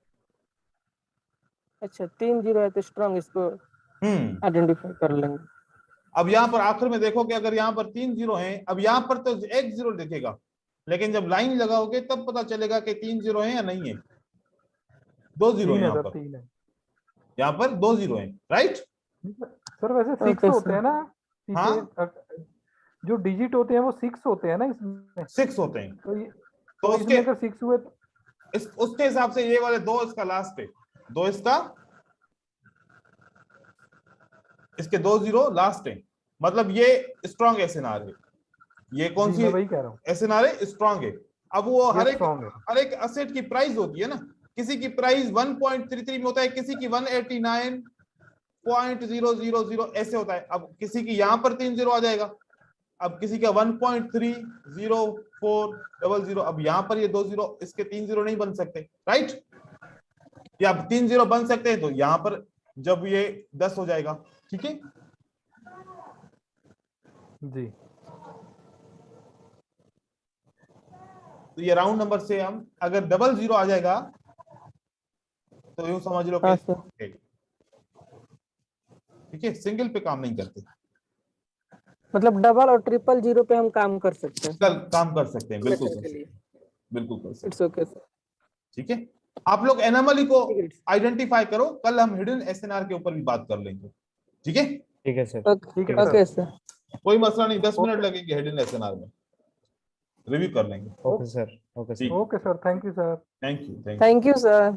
Speaker 5: अच्छा 3 जीरो है तो स्ट्रॉन्ग, इसको आइडेंटिफाई कर लेंगे।
Speaker 1: अब यहाँ पर आखिर में देखो कि अगर यहाँ पर 3 जीरो हैं, अब यहाँ पर तो 1 जीरो दिखेगा, लेकिन जब लाइन लगाओगे तब पता चलेगा कि 3 जीरो है या नहीं है। 2 जीरो है
Speaker 3: 3 है
Speaker 1: यहाँ
Speaker 3: सर,
Speaker 1: पर,
Speaker 3: 3 है।
Speaker 1: यहाँ पर 2 जीरो है, राइट?
Speaker 3: सर वैसे 6
Speaker 5: ओके
Speaker 3: होते
Speaker 5: सर।
Speaker 3: हैं ना पीछे,
Speaker 1: हाँ,
Speaker 3: जो डिजिट होते हैं वो 6 होते हैं ना इसमें।
Speaker 1: 6 होते हैं।
Speaker 3: तो
Speaker 1: तो
Speaker 3: तो
Speaker 1: उसके
Speaker 3: इसमें अगर 6 हुए तो
Speaker 1: उसके हिसाब से ये वाले 2 इसका लास्ट है, 2 इसका, इसके 2 जीरो लास्ट है, मतलब ये स्ट्रॉन्ग एसएनआर है। ये कौन
Speaker 3: जी
Speaker 1: सी
Speaker 3: मैं वही कह रहा हूँ,
Speaker 1: एसएनआर है? स्ट्रॉन्ग है। अब वो
Speaker 3: ये स्ट्रॉन्ग है।
Speaker 1: हर एक असेट की प्राइस होती है ना, किसी की प्राइस 1.33 में होता है, किसी की 189.000 ऐसे होता है। अब किसी की यहाँ पर 3 जीरो आ जाएगा, अब किसी का 1.30400, अब यहाँ पर ये 2 जीरो, इसके 3 जीरो नहीं बन सकते, राइट? या 3 जीरो बन सकते हैं तो यहाँ पर जब ये 10 हो जाएगा। ठीक है,
Speaker 3: जी
Speaker 1: तो ये राउंड नंबर से हम अगर डबल जीरो आ जाएगा तो यूं समझ लो
Speaker 5: हाँ
Speaker 1: कि
Speaker 5: सर।
Speaker 1: ठीक है, सिंगल पे काम नहीं करते,
Speaker 5: मतलब डबल और ट्रिपल जीरो पे हम काम कर सकते हैं
Speaker 1: कल काम कर सकते हैं, बिल्कुल कर
Speaker 5: के
Speaker 1: सकते
Speaker 5: लिए।
Speaker 1: हैं, बिल्कुल कर सकते
Speaker 5: इट्स ओके सर।
Speaker 1: हैं। ठीक है, आप लोग एनोमली को
Speaker 5: ठीक है।
Speaker 1: आइडेंटिफाई करो, कल हम हिडन एसएनआर के ऊपर भी बात कर लेंगे। ठीक है,
Speaker 2: ठीक है सर।
Speaker 3: ठीक है
Speaker 5: ओके
Speaker 3: सर।
Speaker 5: सर।
Speaker 1: कोई मसला नहीं, 10 मिनट
Speaker 3: ओके
Speaker 1: लगेंगे हिडन एसएनआर में, रिव्यू कर लेंगे।
Speaker 2: Okay sir. Okay sir.
Speaker 1: ठीक,
Speaker 3: okay sir, thank you sir.
Speaker 1: Thank you.
Speaker 5: Thank you sir.